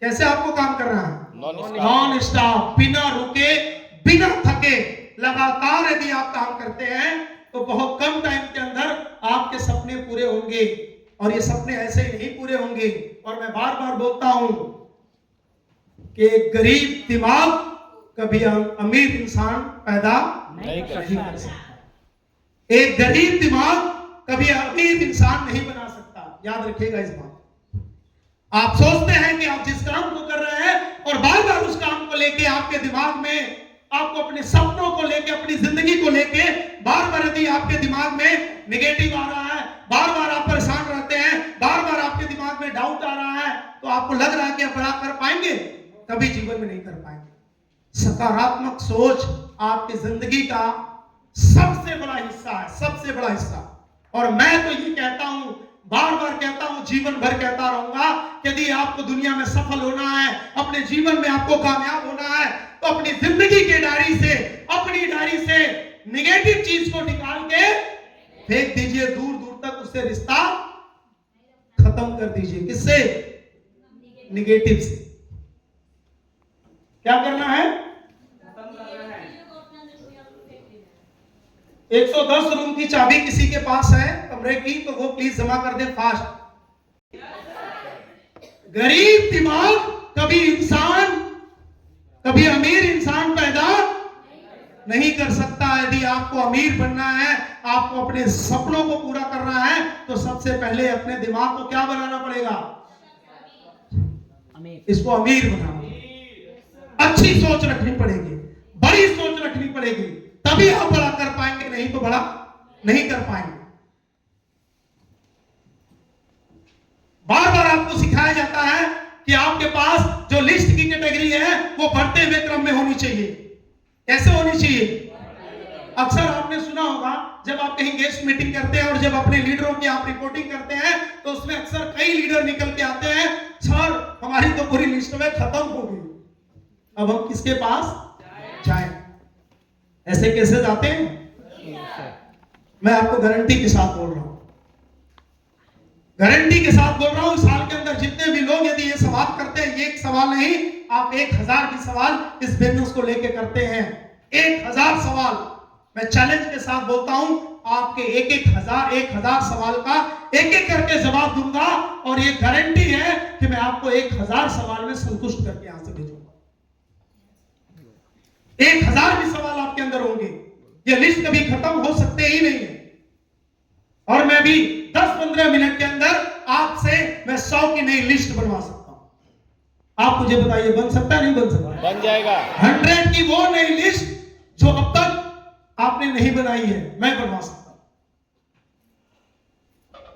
कैसे आपको काम करना है, नॉन स्टॉप, बिना रुके, बिना थके, लगातार यदि आप काम करते हैं तो बहुत कम टाइम के अंदर आपके सपने पूरे होंगे। और ये सपने ऐसे ही नहीं पूरे होंगे। और मैं बार बार बोलता हूं कि एक गरीब दिमाग कभी अमीर इंसान पैदा नहीं कर सकता। एक गरीब दिमाग कभी अमीर इंसान नहीं बना सकता, याद रखिएगा इस बात। आप सोचते हैं कि आप जिस काम को कर रहे हैं और बार बार उस काम को लेके आपके दिमाग में, आपको अपने सपनों को लेके, अपनी जिंदगी को लेके बार बार यदि आपके दिमाग में नेगेटिव आ रहा है, बार बार आप परेशान रहते हैं, बार बार आपके दिमाग में डाउट आ रहा है, तो आपको लग रहा है कि आप बड़ा कर पाएंगे, कभी जीवन में नहीं कर पाएंगे। सकारात्मक सोच आपकी जिंदगी का सबसे बड़ा हिस्सा है, सबसे बड़ा हिस्सा। और मैं तो ये कहता हूं, बार बार कहता हूं, जीवन भर कहता रहूंगा, यदि आपको दुनिया में सफल होना है, अपने जीवन में आपको कामयाब होना है, तो अपनी जिंदगी के डायरी से, अपनी डायरी से नेगेटिव चीज को निकाल के फेंक दीजिए, दूर दूर तक उससे रिश्ता खत्म कर दीजिए। किससे? नेगेटिव से। क्या करना है? 110 रूम की चाबी किसी के पास है कमरे की, तो वो प्लीज जमा कर दे फास्ट। गरीब दिमाग कभी इंसान, कभी अमीर इंसान पैदा नहीं कर सकता। यदि आपको अमीर बनना है, आपको अपने सपनों को पूरा करना है, तो सबसे पहले अपने दिमाग को क्या बनाना पड़ेगा? इसको अमीर बनाना। अच्छी सोच रखनी पड़ेगी, बड़ी सोच रखनी पड़ेगी, तभी आप बड़ा कर पाएंगे, नहीं तो बड़ा नहीं कर पाएंगे। बार बार आपको सिखाया जाता है कि आपके पास जो लिस्ट की कैटेगरी है वो बढ़ते हुए क्रम में होनी चाहिए। कैसे होनी चाहिए? अक्सर आपने सुना होगा, जब आप कहीं गेस्ट मीटिंग करते हैं और जब अपने लीडरों की आप रिपोर्टिंग करते हैं तो उसमें अक्सर कई लीडर निकल के आते हैं, सर हमारी तो पूरी लिस्ट में खत्म हो गई। अब हम किसके पास जाएं? ऐसे कैसे जाते हैं? मैं आपको गारंटी के साथ बोल रहा हूं, गारंटी के साथ बोल रहा हूं, साल के अंदर जितने भी लोग यदि ये सवाल करते हैं, ये एक सवाल नहीं, आप 1000 भी सवाल इस बिजनेस को लेके करते हैं, 1000 सवाल, मैं चैलेंज के साथ बोलता हूं, आपके एक हजार सवाल का एक एक करके जवाब दूंगा, और ये गारंटी है कि मैं आपको 1000 सवाल में संतुष्ट करके यहां से भेजूंगा। 1000 भी सवाल आपके अंदर होंगे, ये लिस्ट कभी खत्म हो सकते ही नहीं है, और मैं भी 10-15 मिनट के अंदर आपसे मैं 100 की नई लिस्ट बनवा सकता हूं। आप मुझे बताइए, बन सकता है नहीं बन सकता? बन जाएगा। 100 की वो नई लिस्ट जो अब तक आपने नहीं बनाई है, मैं बनवा सकता हूं।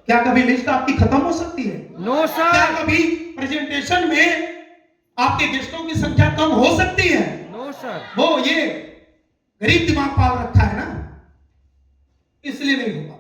क्या कभी लिस्ट आपकी खत्म हो सकती है? No sir. क्या कभी प्रेजेंटेशन में आपके गेस्टों की संख्या कम हो सकती है? No sir. वो ये गरीब दिमाग पाल रखा है ना, इसलिए नहीं होगा।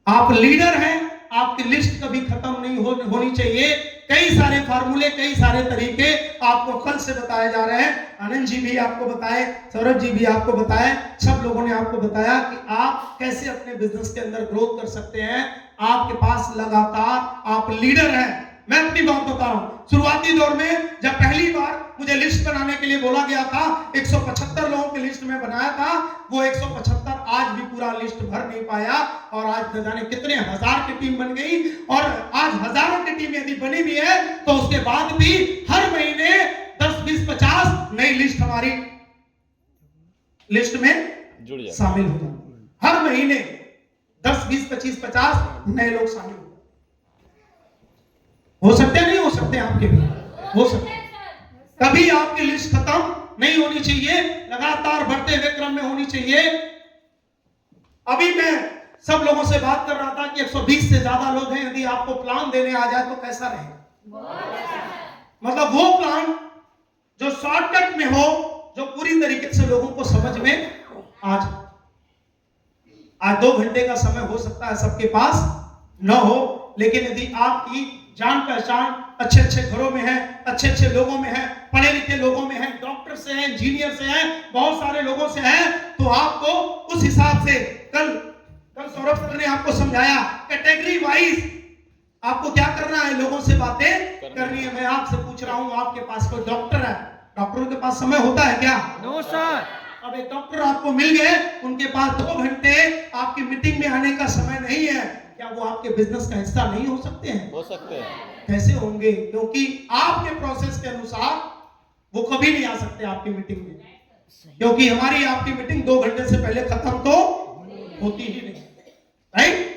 आप लीडर हैं, आपकी लिस्ट कभी खत्म नहीं होनी चाहिए। कई सारे फार्मूले, कई सारे तरीके आपको कल से बताए जा रहे हैं। आनंद जी भी आपको बताए, सौरभ जी भी आपको बताए, सब लोगों ने आपको बताया कि आप कैसे अपने बिजनेस के अंदर ग्रोथ कर सकते हैं। आपके पास लगातार आप लीडर हैं। मैं अपनी बात बता रहा हूं, शुरुआती दौर में जब पहली बार मुझे लिस्ट बनाने के लिए बोला गया था, 175 लोगों की लिस्ट में बनाया था, वो 175 आज भी पूरा लिस्ट भर नहीं पाया, और आज न जाने कितने हजार की टीम बन गई, और आज हजारों की टीम यदि बनी भी है तो उसके बाद भी हर महीने 10, 20, 50 नई लिस्ट हमारी लिस्ट में जुड़ जाए, शामिल हो जाए। हर महीने 10, 20, 25, 50 नए लोग शामिल हो सकते हैं, नहीं हो सकते? आपके भी हो सकते हैं। कभी आपकी लिस्ट खत्म नहीं होनी चाहिए, लगातार बढ़ते हुए क्रम में होनी चाहिए। अभी मैं सब लोगों से बात कर रहा था कि 120 से ज्यादा लोग हैं, यदि आपको प्लान देने आ जाए तो कैसा रहेगा? मतलब वो प्लान जो शॉर्टकट में हो, जो पूरी तरीके से लोगों को समझ में आ जाए। आज 2 घंटे का समय हो सकता है सबके पास न हो, लेकिन यदि आपकी जान पहचान अच्छे अच्छे घरों में है, अच्छे अच्छे लोगों में है, पढ़े लिखे लोगों में है, डॉक्टर से है, इंजीनियर से है, बहुत सारे लोगों से है, तो आपको उस हिसाब से कल सौरभ सर ने आपको समझाया, कैटेगरी वाइज आपको क्या करना है, लोगों से बातें करनी है। मैं आपसे पूछ रहा हूं, आपके पास कोई डॉक्टर है, डॉक्टरों के पास समय होता है क्या? No sir. अब एक डॉक्टर आपको मिल गए, उनके पास 2 घंटे आपकी मीटिंग में आने का समय नहीं है, क्या वो आपके बिजनेस का हिस्सा नहीं हो सकते हैं? हो सकते हैं। कैसे होंगे? क्योंकि आपके प्रोसेस के अनुसार वो कभी नहीं आ सकते आपकी मीटिंग में, क्योंकि हमारी आपकी मीटिंग 2 घंटे से पहले खत्म तो होती ही नहीं, राइट?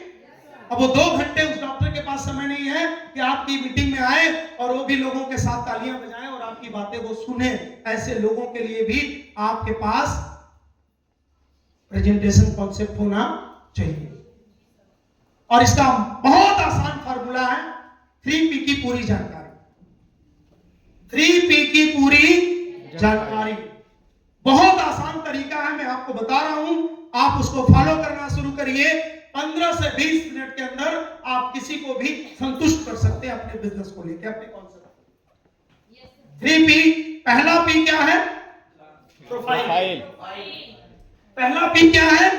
अब वो 2 घंटे उस डॉक्टर के पास समय नहीं है कि आपकी मीटिंग में आए और वो भी लोगों के साथ तालियां बजाएं और आपकी बातें वो सुने। ऐसे लोगों के लिए भी आपके पास प्रेजेंटेशन कॉन्सेप्ट होना चाहिए, और इसका बहुत आसान फार्मूला है 3P की पूरी जानकारी। 3P की पूरी जानकारी बहुत आसान तरीका है, मैं आपको बता रहा हूं, आप उसको फॉलो करना शुरू करिए। 15 से 20 मिनट के अंदर आप किसी को भी संतुष्ट कर सकते हैं अपने बिजनेस को लेकर, अपने कॉन्सेप्ट। 3P, पहला P क्या है? प्रोफाइल। पहला P क्या है?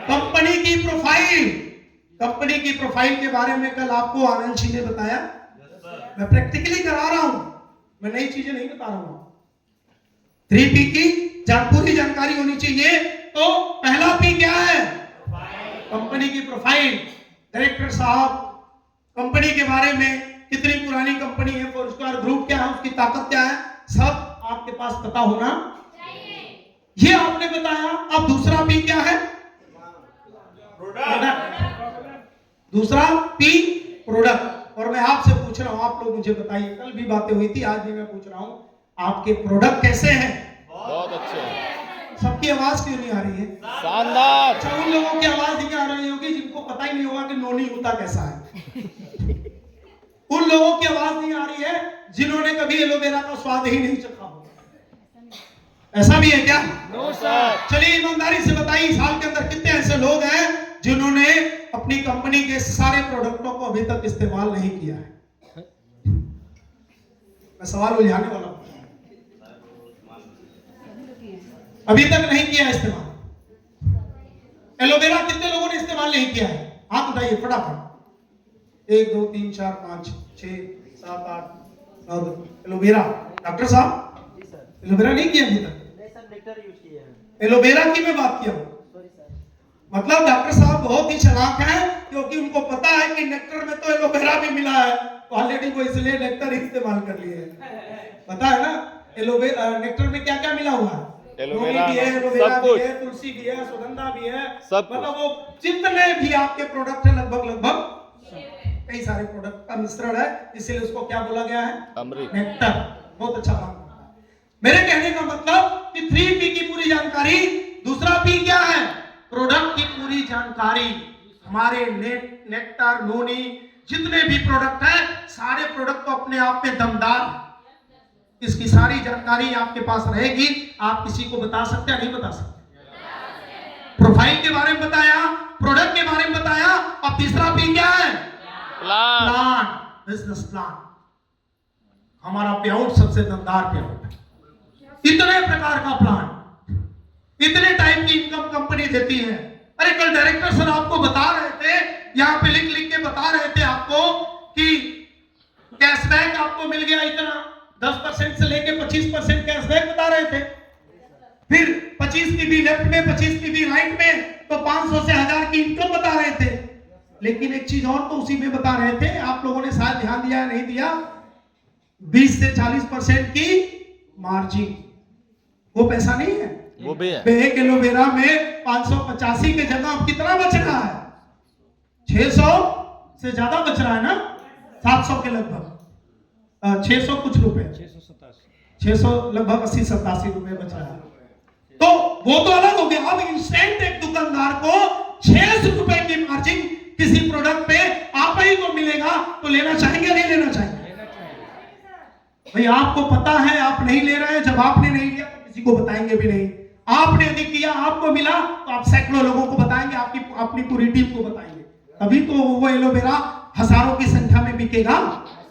कंपनी की प्रोफाइल। कंपनी की प्रोफाइल के बारे में कल आपको आनंद जी ने बताया, मैं प्रैक्टिकली करा रहा हूं, मैं नई चीजें नहीं बता रहा हूं। 3P की पूरी जानकारी होनी चाहिए। तो पहला P क्या है? कंपनी की प्रोफाइल। डायरेक्टर साहब, कंपनी के बारे में, कितनी पुरानी कंपनी है, फोरस्क्वायर ग्रुप क्या है, उसकी ताकत क्या है, सब आपके पास पता होना चाहिए। ये आपने बताया। अब दूसरा P क्या है? प्रोडक्ट। दूसरा P प्रोडक्ट। और मैं आपसे पूछ रहा हूं, आप लोग मुझे बताइए, कल भी बातें हुई थी, आज भी मैं पूछ रहा हूं, आपके प्रोडक्ट कैसे हैं? बहुत अच्छे हैं। सबकी आवाज क्यों नहीं आ रही है? शानदार। अच्छा, उन लोगों की आवाज नहीं आ रही होगी जिनको पता ही नहीं होगा कि नोनी होता कैसा है। उन लोगों की आवाज नहीं आ रही है जिन्होंने कभी एलोवेरा का स्वाद ही नहीं चखा होगा। ऐसा भी है क्या? No sir. चलिए ईमानदारी से बताइए, इस हाल के अंदर कितने ऐसे लोग हैं जिन्होंने अपनी कंपनी के सारे प्रोडक्टों को अभी तक इस्तेमाल नहीं किया है? मैं सवाल उलझाने वाला हूं। अभी तक नहीं किया इस्तेमाल? एलोवेरा कितने लोगों ने इस्तेमाल नहीं किया है? हाथ उठाइए फटाफट। 1 2 3 4 5 6 7 8 9 10। एलोवेरा डॉक्टर साहब एलोवेरा नहीं किया अभी तक? एलोवेरा की मैं बात किया हूं। मतलब डॉक्टर साहब बहुत ही चालाक हैं, क्योंकि उनको पता है कि नेक्टर में तो एलोवेरा भी मिला है, तो ऑलरेडी वो इसलिए नेक्टर इस्तेमाल कर लिए है। पता है ना एलोवेरा नेक्टर में क्या क्या मिला हुआ है? एलोवेरा भी है, एलोवेरा सब भी कुछ, है, तुलसी भी है, सुगंधा भी है, सब मतलब वो जितने भी आपके प्रोडक्ट है लगभग कई सारे प्रोडक्ट का मिश्रण है, इसीलिए उसको क्या बोला गया है? अमृत। नेक्टर। बहुत अच्छा काम करता है। मेरे कहने का मतलब कि 3P की पूरी जानकारी, दूसरा P क्या है? प्रोडक्ट की पूरी जानकारी। हमारे नेक्टर, नोनी जितने भी प्रोडक्ट है, सारे प्रोडक्ट तो अपने आप में दमदार, इसकी सारी जानकारी आपके पास रहेगी। आप किसी को बता सकते हैं? नहीं बता सकते। प्रोफाइल के बारे में बताया, प्रोडक्ट के बारे में बताया, और तीसरा P क्या है? Plan, business plan. हमारा पेआउट सबसे दमदार पेआउट है। इतने प्रकार का प्लान, इतने टाइप की इनकम कंपनी देती है। अरे कल डायरेक्टर सर आपको बता रहे थे, यहां पे लिख लिख के बता रहे थे आपको कि कैशबैक आपको मिल गया इतना, 10% से लेके 25% कैशबैक बता रहे थे। फिर 25 PB लेफ्ट में, 25 PB राइट में, तो 500 से 1000 की इनकम बता रहे थे। लेकिन एक चीज और तो उसी में बता रहे थे, आप लोगों ने शायद ध्यान दिया नहीं दिया, 20 से 40% की मार्जिन। वो पैसा नहीं है, वो भी है। एक एलोवेरा में 585 के जगह अब कितना बच रहा है? 600 से ज्यादा बच रहा है ना, 700 के लगभग, 600 कुछ रुपए, 600 लगभग 80-87 रुपए बच रहा है। तो वो तो अलग हो गया। अब इंस्टेंट एक दुकानदार को 600 रुपए की मार्जिन किसी प्रोडक्ट पे आप ही को मिलेगा, तो लेना चाहेंगे नहीं लेना चाहेंगे? भाई आपको पता है आप नहीं ले रहे हैं, जब आपने नहीं लिया तो किसी को बताएंगे भी नहीं। आपने यदि किया, आपको मिला, तो आप सैकड़ों लोगों को बताएंगे, आपकी अपनी पूरी टीम को बताएंगे, तभी तो वो एलोवेरा हजारों की संख्या में बिकेगा।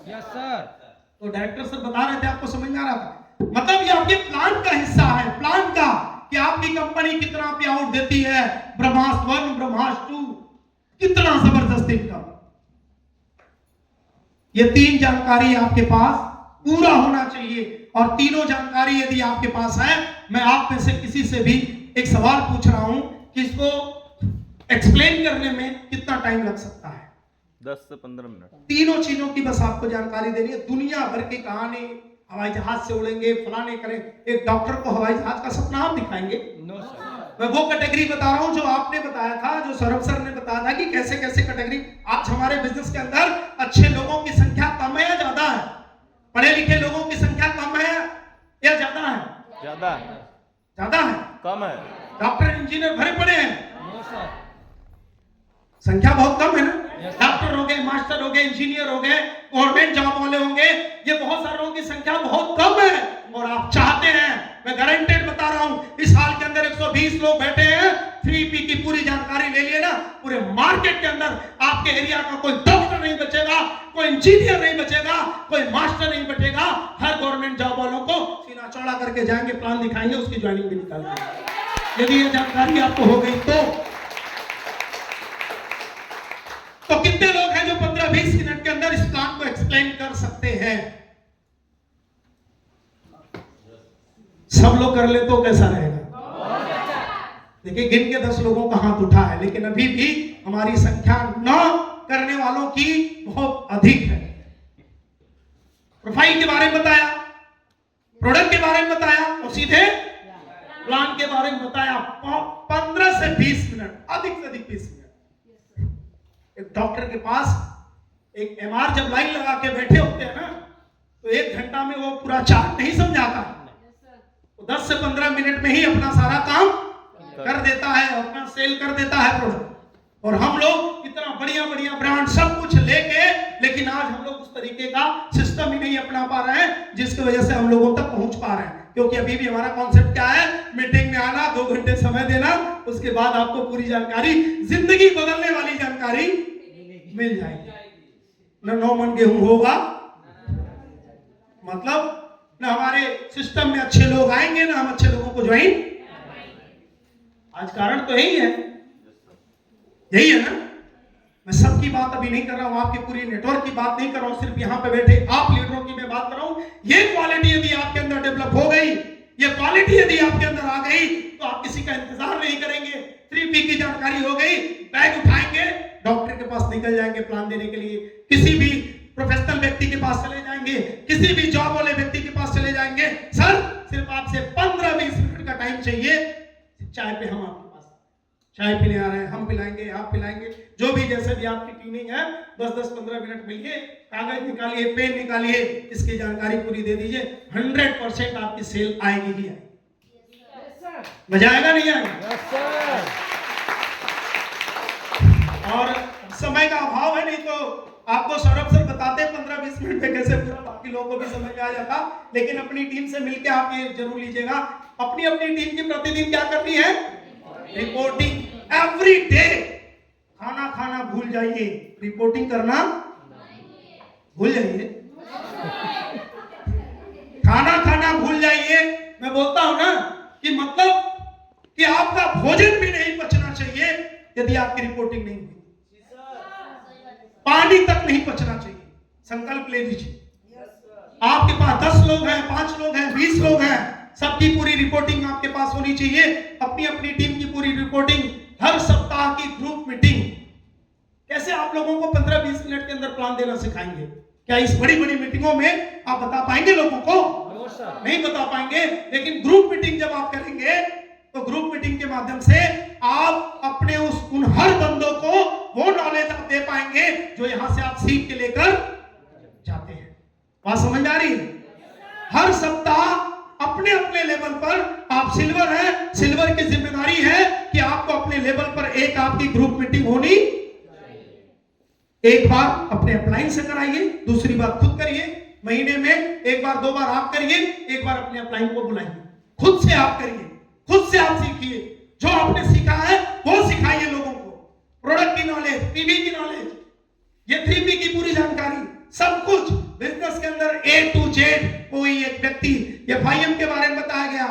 Yes sir. तो डायरेक्टर सर बता रहे थे, आपको समझ में आ रहा था? मतलब ये आपके प्लान का हिस्सा है, प्लान का, कि आपकी कंपनी कितना पे आउट देती है। ब्रह्मास्त्र 1, ब्रह्मास्त्र 2, कितना जबरदस्त इनकम। ये 3 जानकारी आपके पास पूरा होना चाहिए, और तीनों जानकारी यदि आपके पास है, मैं आप में से किसी से भी एक सवाल पूछ रहा हूं कि इसको एक्सप्लेन करने में कितना टाइम लग सकता है? 10 से 15 मिनट। तीनों चीजों की बस आपको जानकारी देनी है। दुनिया भर की कहानी, हवाई जहाज से उड़ेंगे, फलाने करें। एक डॉक्टर को हवाई जहाज का सपना आप दिखाएंगे? No sir. मैं वो कैटेगरी बता रहा हूं जो आपने बताया था, जो सौरभ सर ने बताया था कि कैसे कैसे कैटेगरी। आज हमारे बिजनेस के अंदर अच्छे लोगों की संख्या कम है या ज्यादा है? पढ़े लिखे लोगों की संख्या कम है या ज्यादा है? ज्यादा है। ज्यादा है। कम है। डॉक्टर इंजीनियर भरे पड़े हैं, नो सर। संख्या बहुत कम है ना। डॉक्टर हो गए, मास्टर हो गए, इंजीनियर हो गए, गवर्नमेंट जॉब वाले होंगे, ये बहुत सारे लोगों की संख्या बहुत कम है। और आप चाहते हैं, मैं गारंटेड बता रहा हूं, इस हाल के अंदर 120 लोग बैठे हैं, 3P की पूरी जानकारी ले लिए ना, पूरे मार्केट के अंदर आपके एरिया का कोई डॉक्टर नहीं बचेगा, कोई इंजीनियर नहीं बचेगा, कोई मास्टर नहीं बचेगा। हर गवर्नमेंट जॉब वालों को सीना चौड़ा करके जाएंगे, प्लान दिखाएंगे, उसकी ज्वाइनिंग भी निकाल देंगे। यदि ये जानकारी आपको हो गई तो कितने लोग हैं जो 15-20 मिनट के अंदर इस प्लान को एक्सप्लेन कर सकते हैं? सब लोग कर ले तो कैसा रहेगा? देखिए गिन के 10 लोगों का हाथ उठा है, लेकिन अभी भी हमारी संख्या 9 करने वालों की बहुत अधिक है। प्रोफाइल के बारे में बताया, प्रोडक्ट के बारे में बताया, और सीधे प्लान के बारे में बताया। 15 से 20 मिनट, अधिक से अधिक 20 मिनट। एक डॉक्टर के पास एक MR जब लाइन लगा के बैठे होते हैं ना, तो 1 घंटा में वो पूरा चार्ट नहीं समझाता, वो 10 से 15 मिनट में ही अपना सारा काम कर देता है, अपना सेल कर देता है प्रोडक्ट। और हम लोग इतना बढ़िया बढ़िया ब्रांड सब कुछ लेके, लेकिन आज हम लोग उस तरीके का सिस्टम ही नहीं अपना पा रहे हैं, जिसकी वजह से हम लोगों तक पहुंच पा रहे हैं। क्योंकि अभी भी हमारा कॉन्सेप्ट क्या है? मीटिंग में आना, 2 घंटे समय देना, उसके बाद आपको पूरी जानकारी, जिंदगी बदलने वाली जानकारी मिल जाएगी। न 9 मन गेहूं होगा, मतलब न हमारे सिस्टम में अच्छे लोग आएंगे, ना हम अच्छे लोगों को ज्वाइन आज कारण तो यही है ना। मैं सबकी बात अभी नहीं कर रहा हूं, आपके पूरी नेटवर्क की बात नहीं कर रहा हूं, सिर्फ यहां पे बैठे आप लीडरों की मैं बात कर रहा हूं। ये क्वालिटी यदि आपके अंदर डेवलप हो गई, ये क्वालिटी यदि आपके अंदर आ गई, तो आप किसी का इंतजार नहीं करेंगे। 3P की जानकारी हो गई, बैग उठाएंगे, डॉक्टर के पास निकल जाएंगे प्लान देने के लिए, किसी भी प्रोफेशनल व्यक्ति के पास चले जाएंगे, किसी भी जॉब वाले व्यक्ति के पास चले जाएंगे। सर सिर्फ आपसे 15-20 मिनट का टाइम चाहिए, चाय पे हम आपके पास चाय पीने आ रहे हैं, हम पिलाएंगे, आप पिलाएंगे, जो भी जैसे भी आपकी ट्यूनिंग है, 10-15 मिनट मिलिए, कागज निकालिए, पेन niकालिए, इसकी जानकारी पूरी दे दीजिए, 100% आपकी सेल आएगी ही आएगी। मजा आएगा नहीं आएगा? Yes sir. और समय का अभाव है, नहीं तो आपको सौरभ सर बताते 15-20 मिनट में कैसे पूरा बाकी लोगों को भी समझ में आ जाता। लेकिन अपनी टीम से मिलकर आप ये जरूर लीजिएगा, अपनी अपनी टीम की प्रतिदिन क्या करनी है? Reporting every day. खाना खाना भूल जाइए, रिपोर्टिंग करना भूल जाइए, खाना खाना भूल जाइए। मैं बोलता हूं ना कि मतलब कि आपका भोजन भी नहीं पचना चाहिए यदि आपकी रिपोर्टिंग नहीं हुई, पानी तक नहीं पचना चाहिए। संकल्प ले लीजिए, आपके पास 10 लोग हैं, 5 लोग हैं, 20 लोग हैं, सबकी पूरी रिपोर्टिंग आपके पास होनी चाहिए। अपनी अपनी टीम की पूरी रिपोर्टिंग, हर सप्ताह की ग्रुप मीटिंग। कैसे आप लोगों को 15-20 मिनट के अंदर प्लान देना सिखाएंगे? क्या इस बड़ी बड़ी मीटिंगों में आप बता पाएंगे लोगों को? नहीं बता पाएंगे। लेकिन ग्रुप मीटिंग जब आप करेंगे तो ग्रुप मीटिंग के माध्यम से आप अपने उन हर बंदों को वो नॉलेज आप दे पाएंगे जो यहां से आप सीख के लेकर जाते हैं। बात समझ आ रही है? हर सप्ताह अपने अपने लेवल पर आप सिल्वर है, सिल्वर की जिम्मेदारी है कि आपको अपने लेवल पर एक आपकी ग्रुप मीटिंग होनी। एक बार अपने अपलाइन से कराइए, दूसरी बार खुद करिए, महीने में एक बार 2 बार आप करिए, एक बार अपने अपलाइन को बुलाइए, खुद से आप करिए, खुद से आप सीखिए, जो आपने सीखा है वो सिखाइए लोगों को। प्रोडक्ट की नॉलेज, पीवी की नॉलेज, ये 3P की पूरी जानकारी, सब कुछ बिजनेस के अंदर A to Z। कोई एक व्यक्ति FIM के बारे में बताया गया,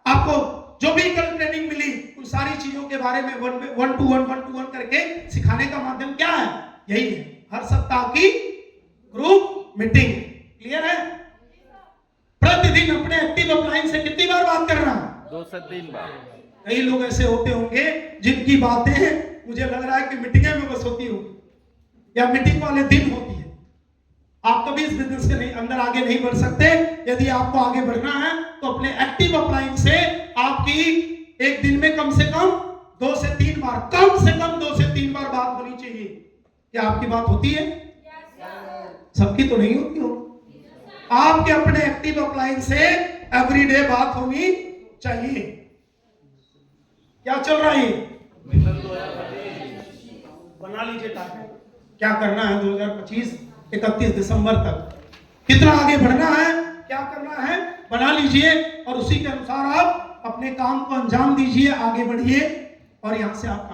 आपको जो भी कल ट्रेनिंग मिली उन सारी चीजों के बारे में 1 to 1 करके सिखाने का माध्यम क्या है? यही है, हर सप्ताह की ग्रुप मीटिंग। क्लियर है? प्रतिदिन अपने एक्टिव अपलाइन से कितनी बार बात करना? 2 से 3 बार। कई लोग ऐसे होते होंगे जिनकी बातें मुझे लग रहा है कि मीटिंगें में बस होती होगी या मीटिंग वाले दिन होती है। आप कभी इस बिजनेस के अंदर आगे नहीं बढ़ सकते। यदि आपको आगे बढ़ना है तो अपने एक्टिव अपलाइन से आपकी एक दिन में कम से कम 2 से 3 बार, कम से कम 2 से 3 बार बात होनी चाहिए। क्या आपकी बात होती है? सबकी तो नहीं होती हो। आपके अपने एक्टिव अपलाइन से एवरीडे बात होनी चाहिए। क्या चल रहा है? बना लीजिए टारगेट, क्या करना है 2025 31 दिसंबर तक, कितना आगे बढ़ना है, क्या करना है, बना लीजिए और उसी के अनुसार आप अपने काम को अंजाम दीजिए, आगे बढ़िए और यहां से आप